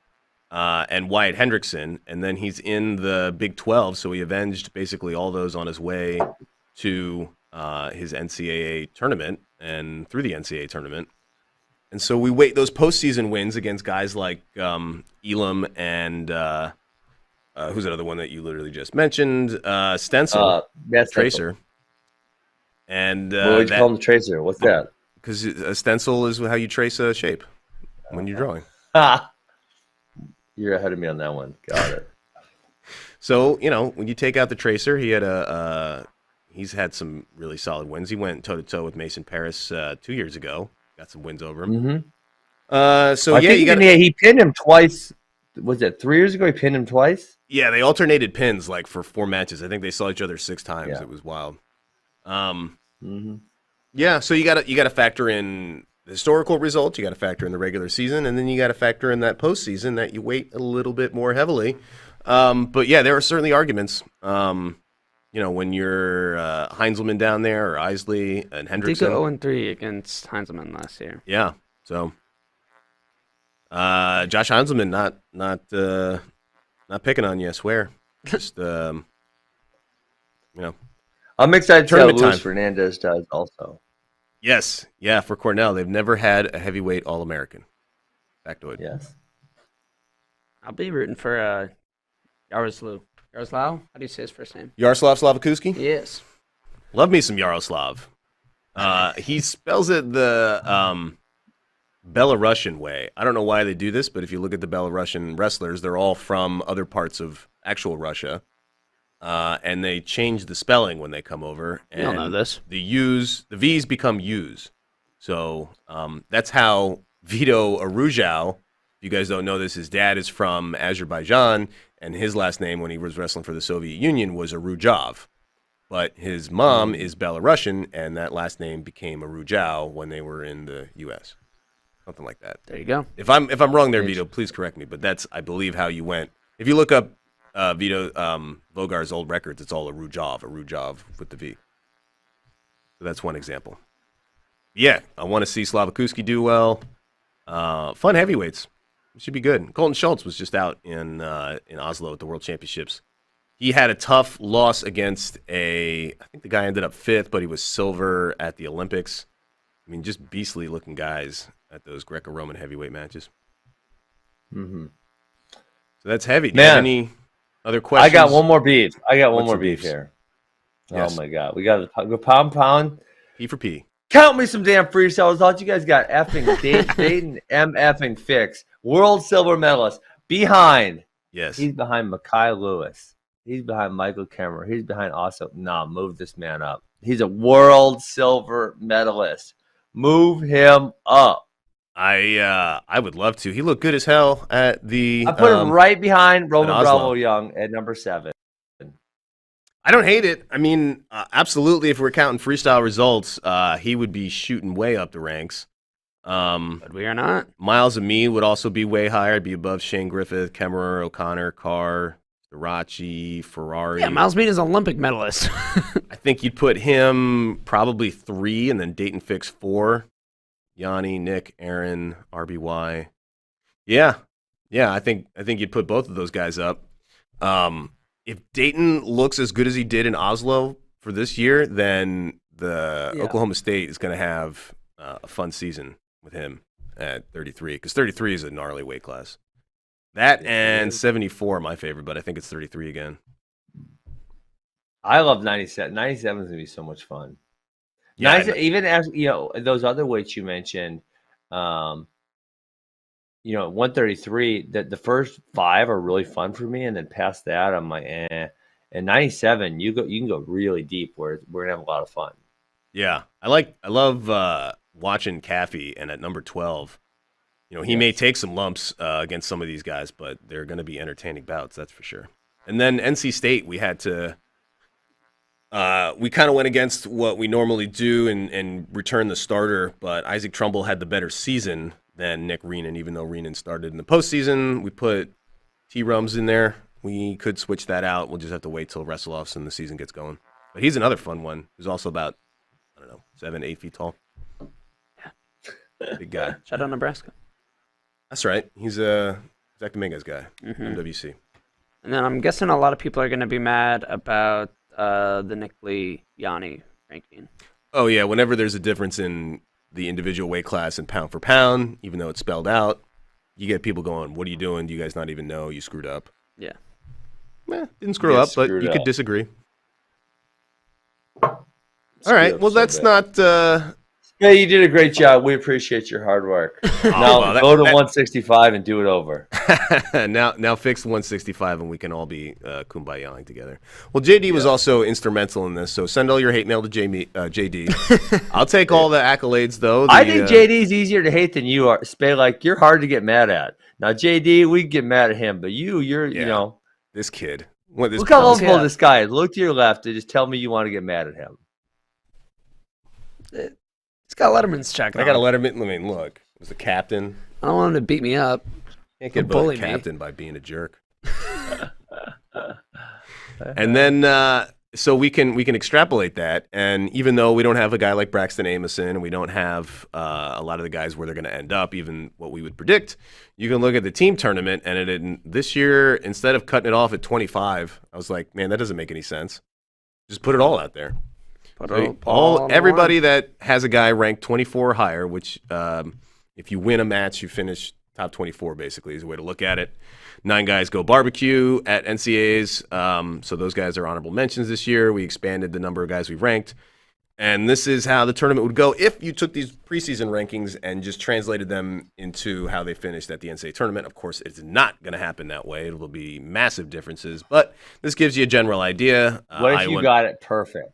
and Wyatt Hendrickson, and then he's in the Big 12, so he avenged basically all those on his way to his NCAA tournament and through the NCAA tournament. And so we wait those postseason wins against guys like Elam and who's that other one that you literally just mentioned? Stencil, Tracer. And what would you call him, Tracer? What's that? Because a stencil is how you trace a shape when you're drawing. You're ahead of me on that one. Got it. So when you take out the Tracer, he had he's had some really solid wins. He went toe to toe with Mason Paris 2 years ago. Got some wins over him. Mm-hmm. He pinned him twice. Was it 3 years ago? He pinned him twice. Yeah, they alternated pins like for 4 matches. I think they saw each other 6 times. Yeah. It was wild. Yeah, so you got to factor in the historical results. You got to factor in the regular season, and then you got to factor in that postseason that you weight a little bit more heavily. But yeah, there are certainly arguments. When you're Heinzelman down there or Isley and Hendrickson. Did go 0-3 against Heinzelman last year. Yeah, so Josh Heinzelman not picking on you, I swear. Just I'm excited to see how Luis Fernandez does also. Yes, yeah, for Cornell, they've never had a heavyweight All-American. Factoid. Yes. I'll be rooting for Yaroslav. How do you say his first name? Yaroslav Slavakuski? Yes. Love me some Yaroslav. He spells it the Belarusian way. I don't know why they do this, but if you look at the Belarusian wrestlers, they're all from other parts of actual Russia. And they change the spelling when they come over. And you don't know this. The V's become U's. So that's how Vito Arujau, if you guys don't know this, his dad is from Azerbaijan, and his last name when he was wrestling for the Soviet Union was Arujov. But his mom is Belarusian, and that last name became Arujau when they were in the U.S. Something like that. There you go. If I'm wrong there, Vito, please correct me. But that's, I believe, how you went. If you look up Vito Vogar's old records, it's all Arujov with the V. So that's one example. Yeah, I want to see Slavakuski do well. Fun heavyweights. It should be good. Colton Schultz was just out in Oslo at the World Championships. He had a tough loss against I think the guy ended up 5th, but he was silver at the Olympics. I mean, just beastly looking guys at those Greco-Roman heavyweight matches. Mm-hmm. So that's heavy. Do you have any other questions? I got one more beef. Beefs? Here. Yes. Oh my God. We got to go pound. P for P. Count me some damn freestyles. Thought you guys got effing Dayton effing Fix. World silver medalist. Behind. Yes. He's behind Makai Lewis. He's behind Michael Kemmerer. He's behind also. Nah, move this man up. He's a world silver medalist. Move him up. I would love to. He looked good as hell at the. I put him right behind Roman Bravo Young at number 7. I don't hate it. I mean, absolutely. If we're counting freestyle results, he would be shooting way up the ranks. But we are not. Miles Amid would also be way higher. I'd be above Shane Griffith, Kemmerer, O'Connor, Carr, Irachi, Ferrari. Yeah, Miles Amid is an Olympic medalist. I think you'd put him probably 3, and then Dayton Fix 4. Yanni, Nick, Aaron, RBY. Yeah. I think you'd put both of those guys up. If Dayton looks as good as he did in Oslo for this year, then Oklahoma State is going to have a fun season with him at 33, because 33 is a gnarly weight class. That and 74 are my favorite, but I think it's 33 again. I love 97. 97 is going to be so much fun. Yeah, even as those other weights you mentioned, 133. That the first 5 are really fun for me, and then past that, I'm like, eh. And 97, you can go really deep where we're gonna have a lot of fun. Yeah, I love watching Caffey, and at number 12, he may take some lumps against some of these guys, but they're going to be entertaining bouts, that's for sure. And then NC State, we had to. We kind of went against what we normally do and return the starter, but Isaac Trumbull had the better season than Nick Reenan, even though Reenan started in the postseason. We put T-Rums in there. We could switch that out. We'll just have to wait till wrestle-offs and the season gets going. But he's another fun one. He's also about, 7, 8 feet tall. Yeah. Big guy. Shout out Nebraska. That's right. He's a Zach Dominguez guy, MWC. And then I'm guessing a lot of people are going to be mad about the Nick Lee Yanni ranking. Oh, yeah. Whenever there's a difference in the individual weight class and pound for pound, even though it's spelled out, you get people going, what are you doing? Do you guys not even know? You screwed up. Yeah. Didn't screw up, but you could disagree. All right. Well, that's not... Yeah, you did a great job. We appreciate your hard work. Now go to 165 and do it over. now fix 165 and we can all be kumbayaing together. Well, JD was also instrumental in this, so send all your hate mail to JD. I'll take all the accolades, though. I think JD's easier to hate than you are. Spey, like, you're hard to get mad at. Now, JD, we can get mad at him, but you're. This kid. Look how lovable this guy is. Look to your left and just tell me you want to get mad at him. He's got Letterman's check. I got to let him in. I mean, look, he was the captain. I don't want him to beat me up. Can't get bullied captain by being a jerk. And then, so we can extrapolate that. And even though we don't have a guy like Braxton Amison, and we don't have a lot of the guys where they're going to end up, even what we would predict, you can look at the team tournament. And this year, instead of cutting it off at 25, I was like, man, that doesn't make any sense. Just put it all out there. Everybody that has a guy ranked 24 or higher, which if you win a match, you finish top 24, basically, is a way to look at it. 9 guys go barbecue at NCAAs, so those guys are honorable mentions this year. We expanded the number of guys we ranked, and this is how the tournament would go if you took these preseason rankings and just translated them into how they finished at the NCAA tournament. Of course, it's not going to happen that way. It will be massive differences, but this gives you a general idea. What if you got it perfect?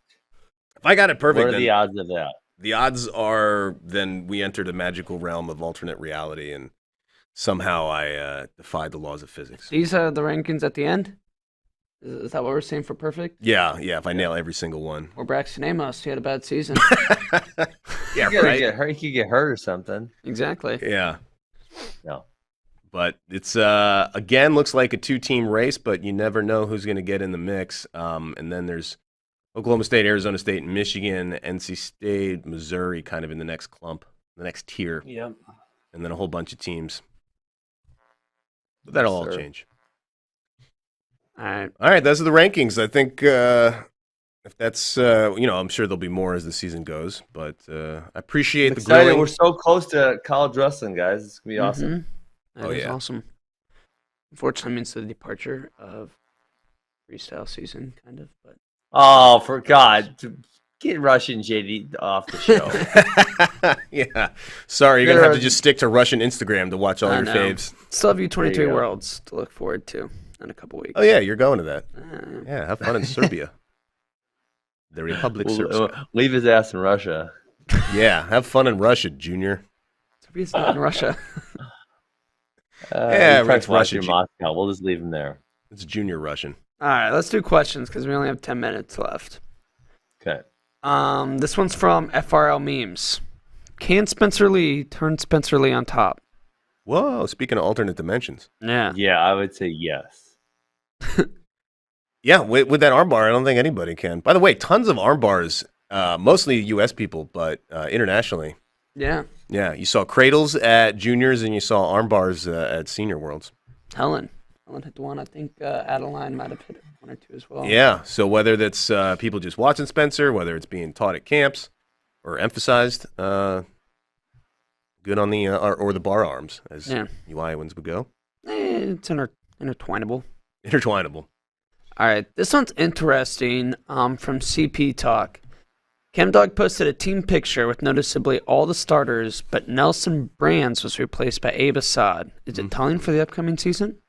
If I got it perfect, what are the odds of that? The odds are then we entered a magical realm of alternate reality, and somehow I defied the laws of physics. These are the rankings at the end? Is that what we're saying for perfect? Yeah, if I nail every single one. Or Braxton Amos, he had a bad season. Yeah, right. He could get hurt or something. Exactly. Yeah. No. But it's, again, looks like a 2-team race, but you never know who's going to get in the mix. And then there's Oklahoma State, Arizona State, Michigan, NC State, Missouri kind of in the next clump, the next tier. Yep. And then a whole bunch of teams. But that'll all change. All right, those are the rankings. I think if that's, I'm sure there'll be more as the season goes. But I appreciate the grilling. We're so close to college wrestling, guys. It's going to be awesome. That is awesome. Unfortunately, means the departure of freestyle season, kind of. But oh, for God. Get Russian JD off the show. Yeah. Sorry, you're going to have to just stick to Russian Instagram to watch all your faves. Still have U23 Worlds to look forward to in a couple weeks. Oh, yeah, you're going to that. Yeah, have fun in Serbia. The Republic Srpska. Leave his ass in Russia. Yeah, have fun in Russia, Junior. Serbia's not in Russia. Yeah, it's Russia. Moscow. We'll just leave him there. It's Junior Russian. All right, let's do questions because we only have 10 minutes left. Okay. This one's from FRL Memes. Can Spencer Lee turn Spencer Lee on top? Whoa, speaking of alternate dimensions. Yeah. Yeah, I would say yes. Yeah, with that armbar, I don't think anybody can. By the way, tons of armbars, mostly U.S. people, but internationally. Yeah. Yeah, you saw cradles at juniors and you saw armbars at senior worlds. Helen hit the one. I think Adeline might have hit one or two as well. Yeah, so whether that's people just watching Spencer, whether it's being taught at camps or emphasized, good on the or the bar arms, as you Iowans would go. It's intertwinable. Intertwinable. All right, this one's interesting from CP Talk. ChemDog posted a team picture with noticeably all the starters, but Nelson Brands was replaced by Abe Assad. Is it telling for the upcoming season?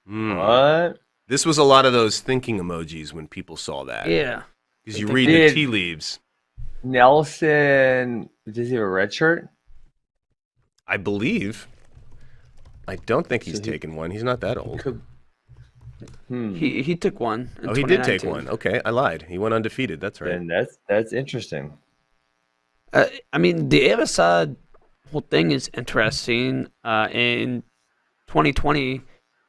What? This was a lot of those thinking emojis when people saw that. Yeah. Because you read the Did- tea leaves. Nelson, does he have a red shirt? I believe. I don't think he's So he- taken one. He's not that old. Could- He took one. In He did take 2019. one. Okay, I lied. He went undefeated. That's right. And that's interesting. I mean, the Abe Assad whole thing is interesting. In 2020,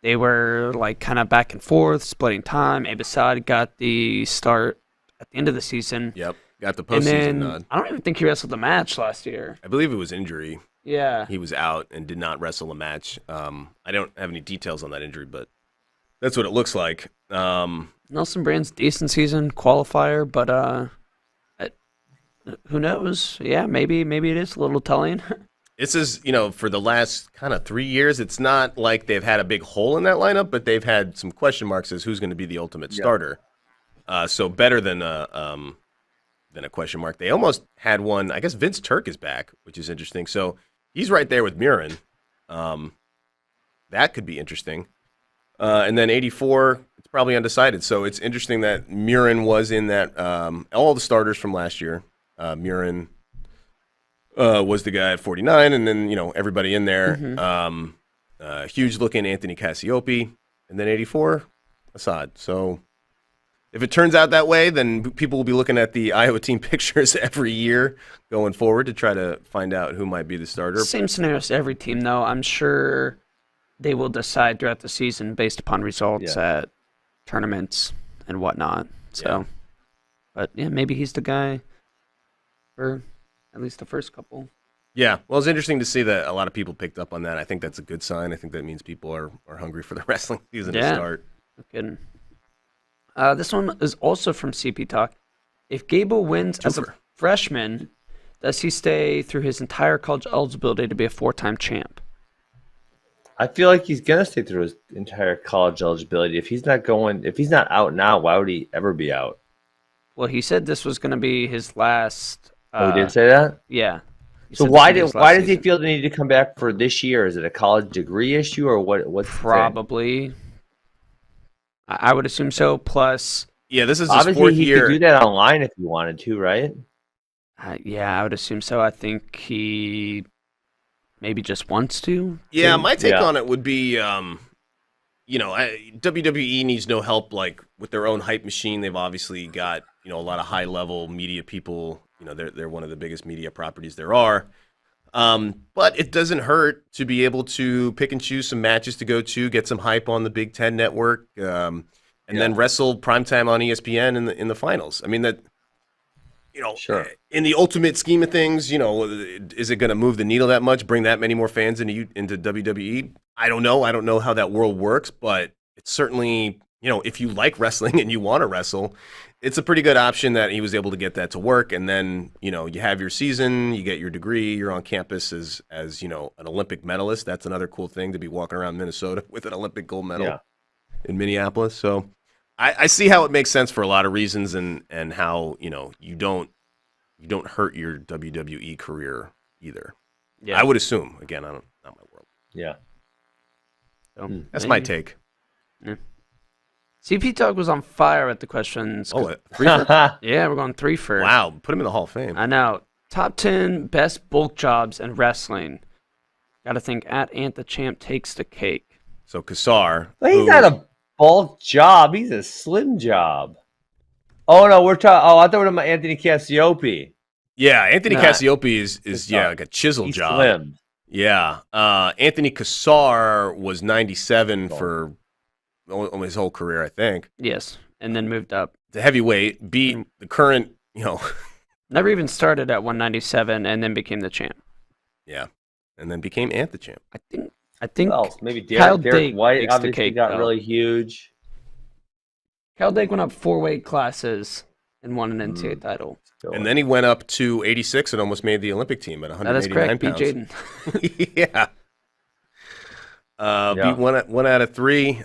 they were like kind of back and forth, splitting time. Abe Assad got the start at the end of the season. Yep, got the And postseason then nod. I don't even think he wrestled the match last year. I believe it was injury. Yeah. He was out and did not wrestle a match. I don't have any details on that injury, but that's what it looks like. Nelson Brand's decent season qualifier, but who knows? Yeah, maybe it is a little telling. This is, for the last kind of 3 years, it's not like they've had a big hole in that lineup, but they've had some question marks as who's going to be the ultimate starter. So better than a question mark. They almost had one. I guess Vince Turk is back, which is interesting. So he's right there with Murin. That could be interesting. And then 84, it's probably undecided. So it's interesting that Murin was in that. All the starters from last year, Murin was the guy at 49, and then everybody in there. Huge looking Anthony Cassiope, and then 84, Assad. So if it turns out that way, then people will be looking at the Iowa team pictures every year going forward to try to find out who might be the starter. Same scenario as every team, though. I'm sure they will decide throughout the season based upon results at tournaments and whatnot. So, but yeah, maybe he's the guy for at least the first couple. Yeah, well, it's interesting to see that a lot of people picked up on that. I think that's a good sign. I think that means people are hungry for the wrestling season to start. No kidding. This one is also from CP Talk. If Gable wins as a freshman, does he stay through his entire college eligibility to be a 4-time champ? I feel like he's gonna stay through his entire college eligibility. If he's not out now, why would he ever be out? Well, he said this was going to be his last. Oh, he did say that? Yeah. So why does he feel the need to come back for this year? Is it a college degree issue or what? What's probably? I would assume so. Plus, yeah, this is his obviously fourth he year. could do that online if he wanted to, right? yeah, I would assume so. I think he maybe just wants to. Yeah, my take on it would be, WWE needs no help like with their own hype machine. They've obviously got a lot of high level media people. They're one of the biggest media properties there are. But it doesn't hurt to be able to pick and choose some matches to go to, get some hype on the Big Ten Network, and then wrestle primetime on ESPN in the finals. I mean that. Sure. In the ultimate scheme of things, is it going to move the needle that much, bring that many more fans into WWE? I don't know. I don't know how that world works, but it's certainly, if you like wrestling and you want to wrestle, it's a pretty good option that he was able to get that to work. And then, you have your season, you get your degree, you're on campus as an Olympic medalist. That's another cool thing to be walking around Minnesota with an Olympic gold medal in Minneapolis. So I see how it makes sense for a lot of reasons, and how you don't hurt your WWE career either. Yeah, I would assume. Again, not my world. Yeah, So, that's my take. Yeah. CP Talk was on fire at the questions. Oh, 3 for? Yeah, we're going 3 for. Wow, put him in the Hall of Fame. I know. Top 10 best bulk jobs in wrestling. Got to think at Ant the Champ takes the cake. So Kassar. but he's not a bulk job. He's a slim job. Oh no, we're talking. Oh, I thought we were talking about Anthony Cassiope. Yeah, Anthony Cassiope is like a chisel He's job. slim. Yeah, Anthony Kassar was 97 for his whole career, I think. Yes, and then moved up. The heavyweight beat the current, Never even started at 197 and then became the champ. Yeah, and then became Ant the champ. I think Who else? Maybe Kyle Derek Dake White takes the obviously cake, got though. really huge. Kyle Dake went up 4 weight classes and won an NCAA title. And then he went up to 86 and almost made the Olympic team at That is 189 correct. Beat pounds. Jaden. Yeah. Beat one out of 3.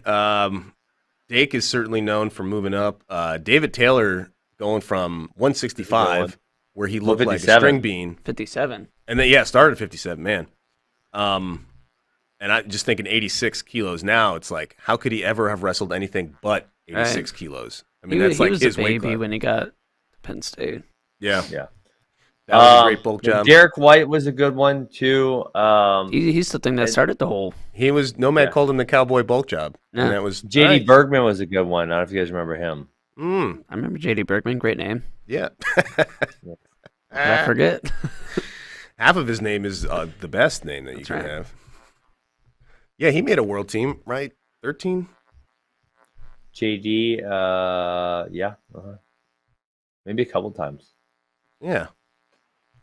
Dake is certainly known for moving up. David Taylor going from 165 where he looked like a 57. string bean. 57. And then, started at 57, man. And I just thinking 86 kilos now, it's like, how could he ever have wrestled anything but 86 kilos? I mean, that's he like was his a weight baby class. when he got to Penn State. Yeah. Yeah. That was a great bulk job. Derek White was a good one too. He's the thing that started the whole. He was, Nomad Yeah. called him the cowboy bulk job. Yeah. And that was JD all right. Bergman was a good one. I don't know if you guys remember him. I remember JD Bergman, great name. Yeah. Did I forget? Half of his name is the best name that you can right. have. Yeah, he made a world team, right? 13? JD, yeah, maybe a couple times. Yeah.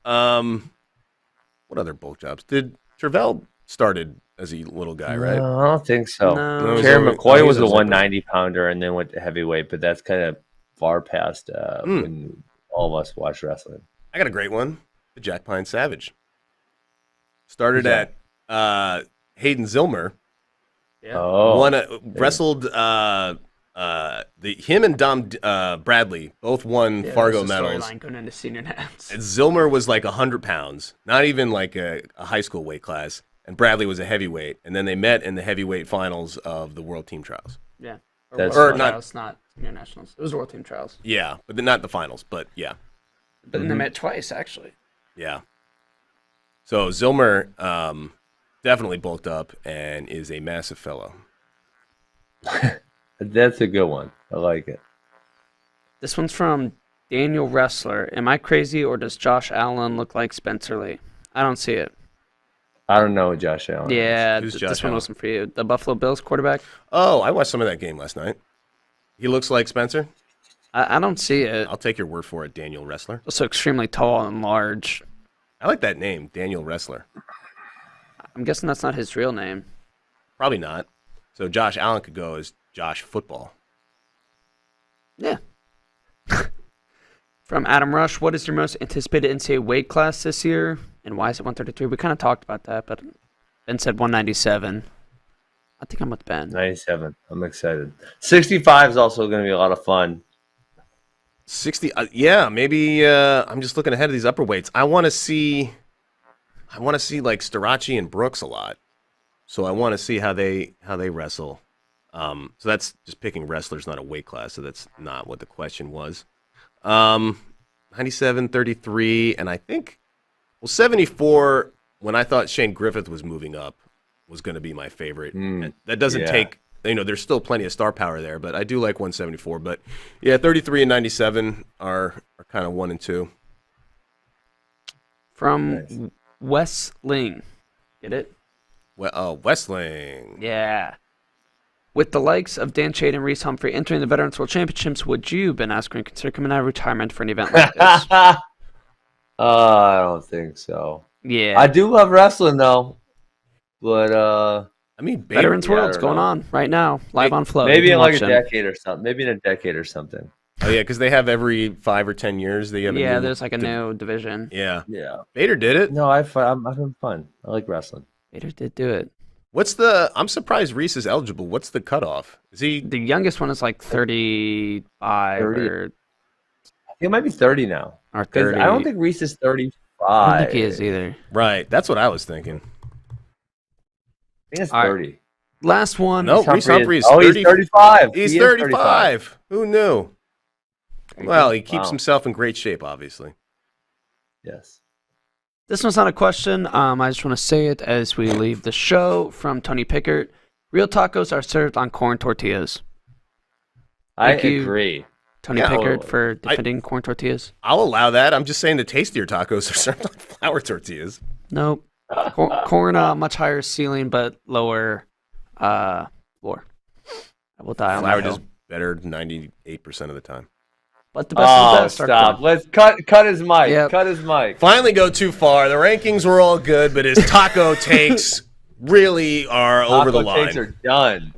What other bulk jobs? Did Travell started as a little guy, right? No, I don't think so. No. Terry No, McCoy he's was a a zipper. 190 pounder and then went to heavyweight, but that's kind of far past when all of us watch wrestling. I got a great one. The Jack Pine Savage. Started Who's at Hayden Zilmer. Yeah. Oh, Wrestled him and Dom Bradley both won Fargo medals. Storyline going into senior nats. And Zilmer was like 100 pounds, not even like a high school weight class. And Bradley was a heavyweight. And then they met in the heavyweight finals of the World Team Trials. Yeah. That's World not- Trials, not senior nationals. It was World Team Trials. Yeah, but not the finals, but yeah. But then they met twice, actually. Yeah. So Zilmer definitely bulked up and is a massive fellow. that's a good one. I like it. This one's from Daniel Wrestler. Am I crazy or does Josh Allen look like Spencer Lee? I don't see it. I don't know Josh Allen. Yeah, Who's this Josh one Allen? wasn't for you. The Buffalo Bills quarterback? Oh, I watched some of that game last night. He looks like Spencer. I don't see it. I'll take your word for it, Daniel Wrestler. Also extremely tall and large. I like that name, Daniel Wrestler. I'm guessing that's not his real name. Probably not. So Josh Allen could go as Josh Football. Yeah. From Adam Rush, what is your most anticipated NCAA weight class this year? And why is it 133? We kind of talked about that, but Ben said 197. I think I'm with Ben. 97. I'm excited. 65 is also going to be a lot of fun. 60. Yeah, maybe. I'm just looking ahead of these upper weights. I want to see like Starachi and Brooks a lot. So I want to see how they wrestle. So that's just picking wrestlers, not a weight class. So that's not what the question was. 97, 33, and I think 74. When I thought Shane Griffith was moving up, was going to be my favorite. And that doesn't take. There's still plenty of star power there, but I do like 174. But yeah, 33 and 97 are kind of 1 and 2. From Wes Ling. Get it? Well, Wrestling. Yeah. With the likes of Dan Chade and Reese Humphrey entering the Veterans World Championships, would you, Ben Askren, consider coming out of retirement for an event like this? I don't think so. Yeah. I do love wrestling though, but I mean, Bader, Veterans Yeah, I World's don't going know. on right now, live on Flow. maybe You in can like watch a them. decade or something. Maybe in a decade or something. Oh yeah, because they have every 5 or 10 years. They have a Yeah, new there's like a new division. Yeah, Yeah. Bader did it. No, I'm having fun. I like wrestling. Vader did do it. I'm surprised Reese is eligible. What's the cutoff? Is he? The youngest one is like 35 30. It might be 30 now. or 'Cause 30. I don't think Reese is 35. I don't think he is either. Right, that's what I was thinking. I think it's All right. 30. Last one. No, Reese Humphrey is Oh, 30. he's 35. He's He is 35. Who knew? Well, he keeps Wow. himself in great shape, obviously. Yes. This one's not a question. I just want to say it as we leave the show. From Tony Pickert. Real tacos are served on corn tortillas. I Thank you. agree. Tony Yeah. Pickert for defending corn tortillas. I'll allow that. I'm just saying the tastier tacos are served on flour tortillas. Nope. Corn, much higher ceiling, but lower floor. I will die on Flour that hill. just better 98% of the time. But the best of the best are stop. corn. Let's cut his mic. Yep. Cut his mic. Finally go too far. The rankings were all good, but his taco takes really are over the Taco line. takes are done.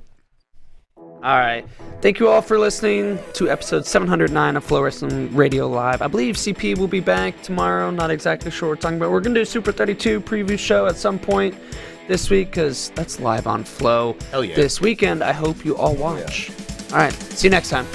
All right. Thank you all for listening to episode 709 of Flow Wrestling Radio Live. I believe CP will be back tomorrow. Not exactly sure what we're talking about. We're going to do a Super 32 preview show at some point this week because that's live on Flow Hell yeah. this weekend. I hope you all watch. All right. See you next time.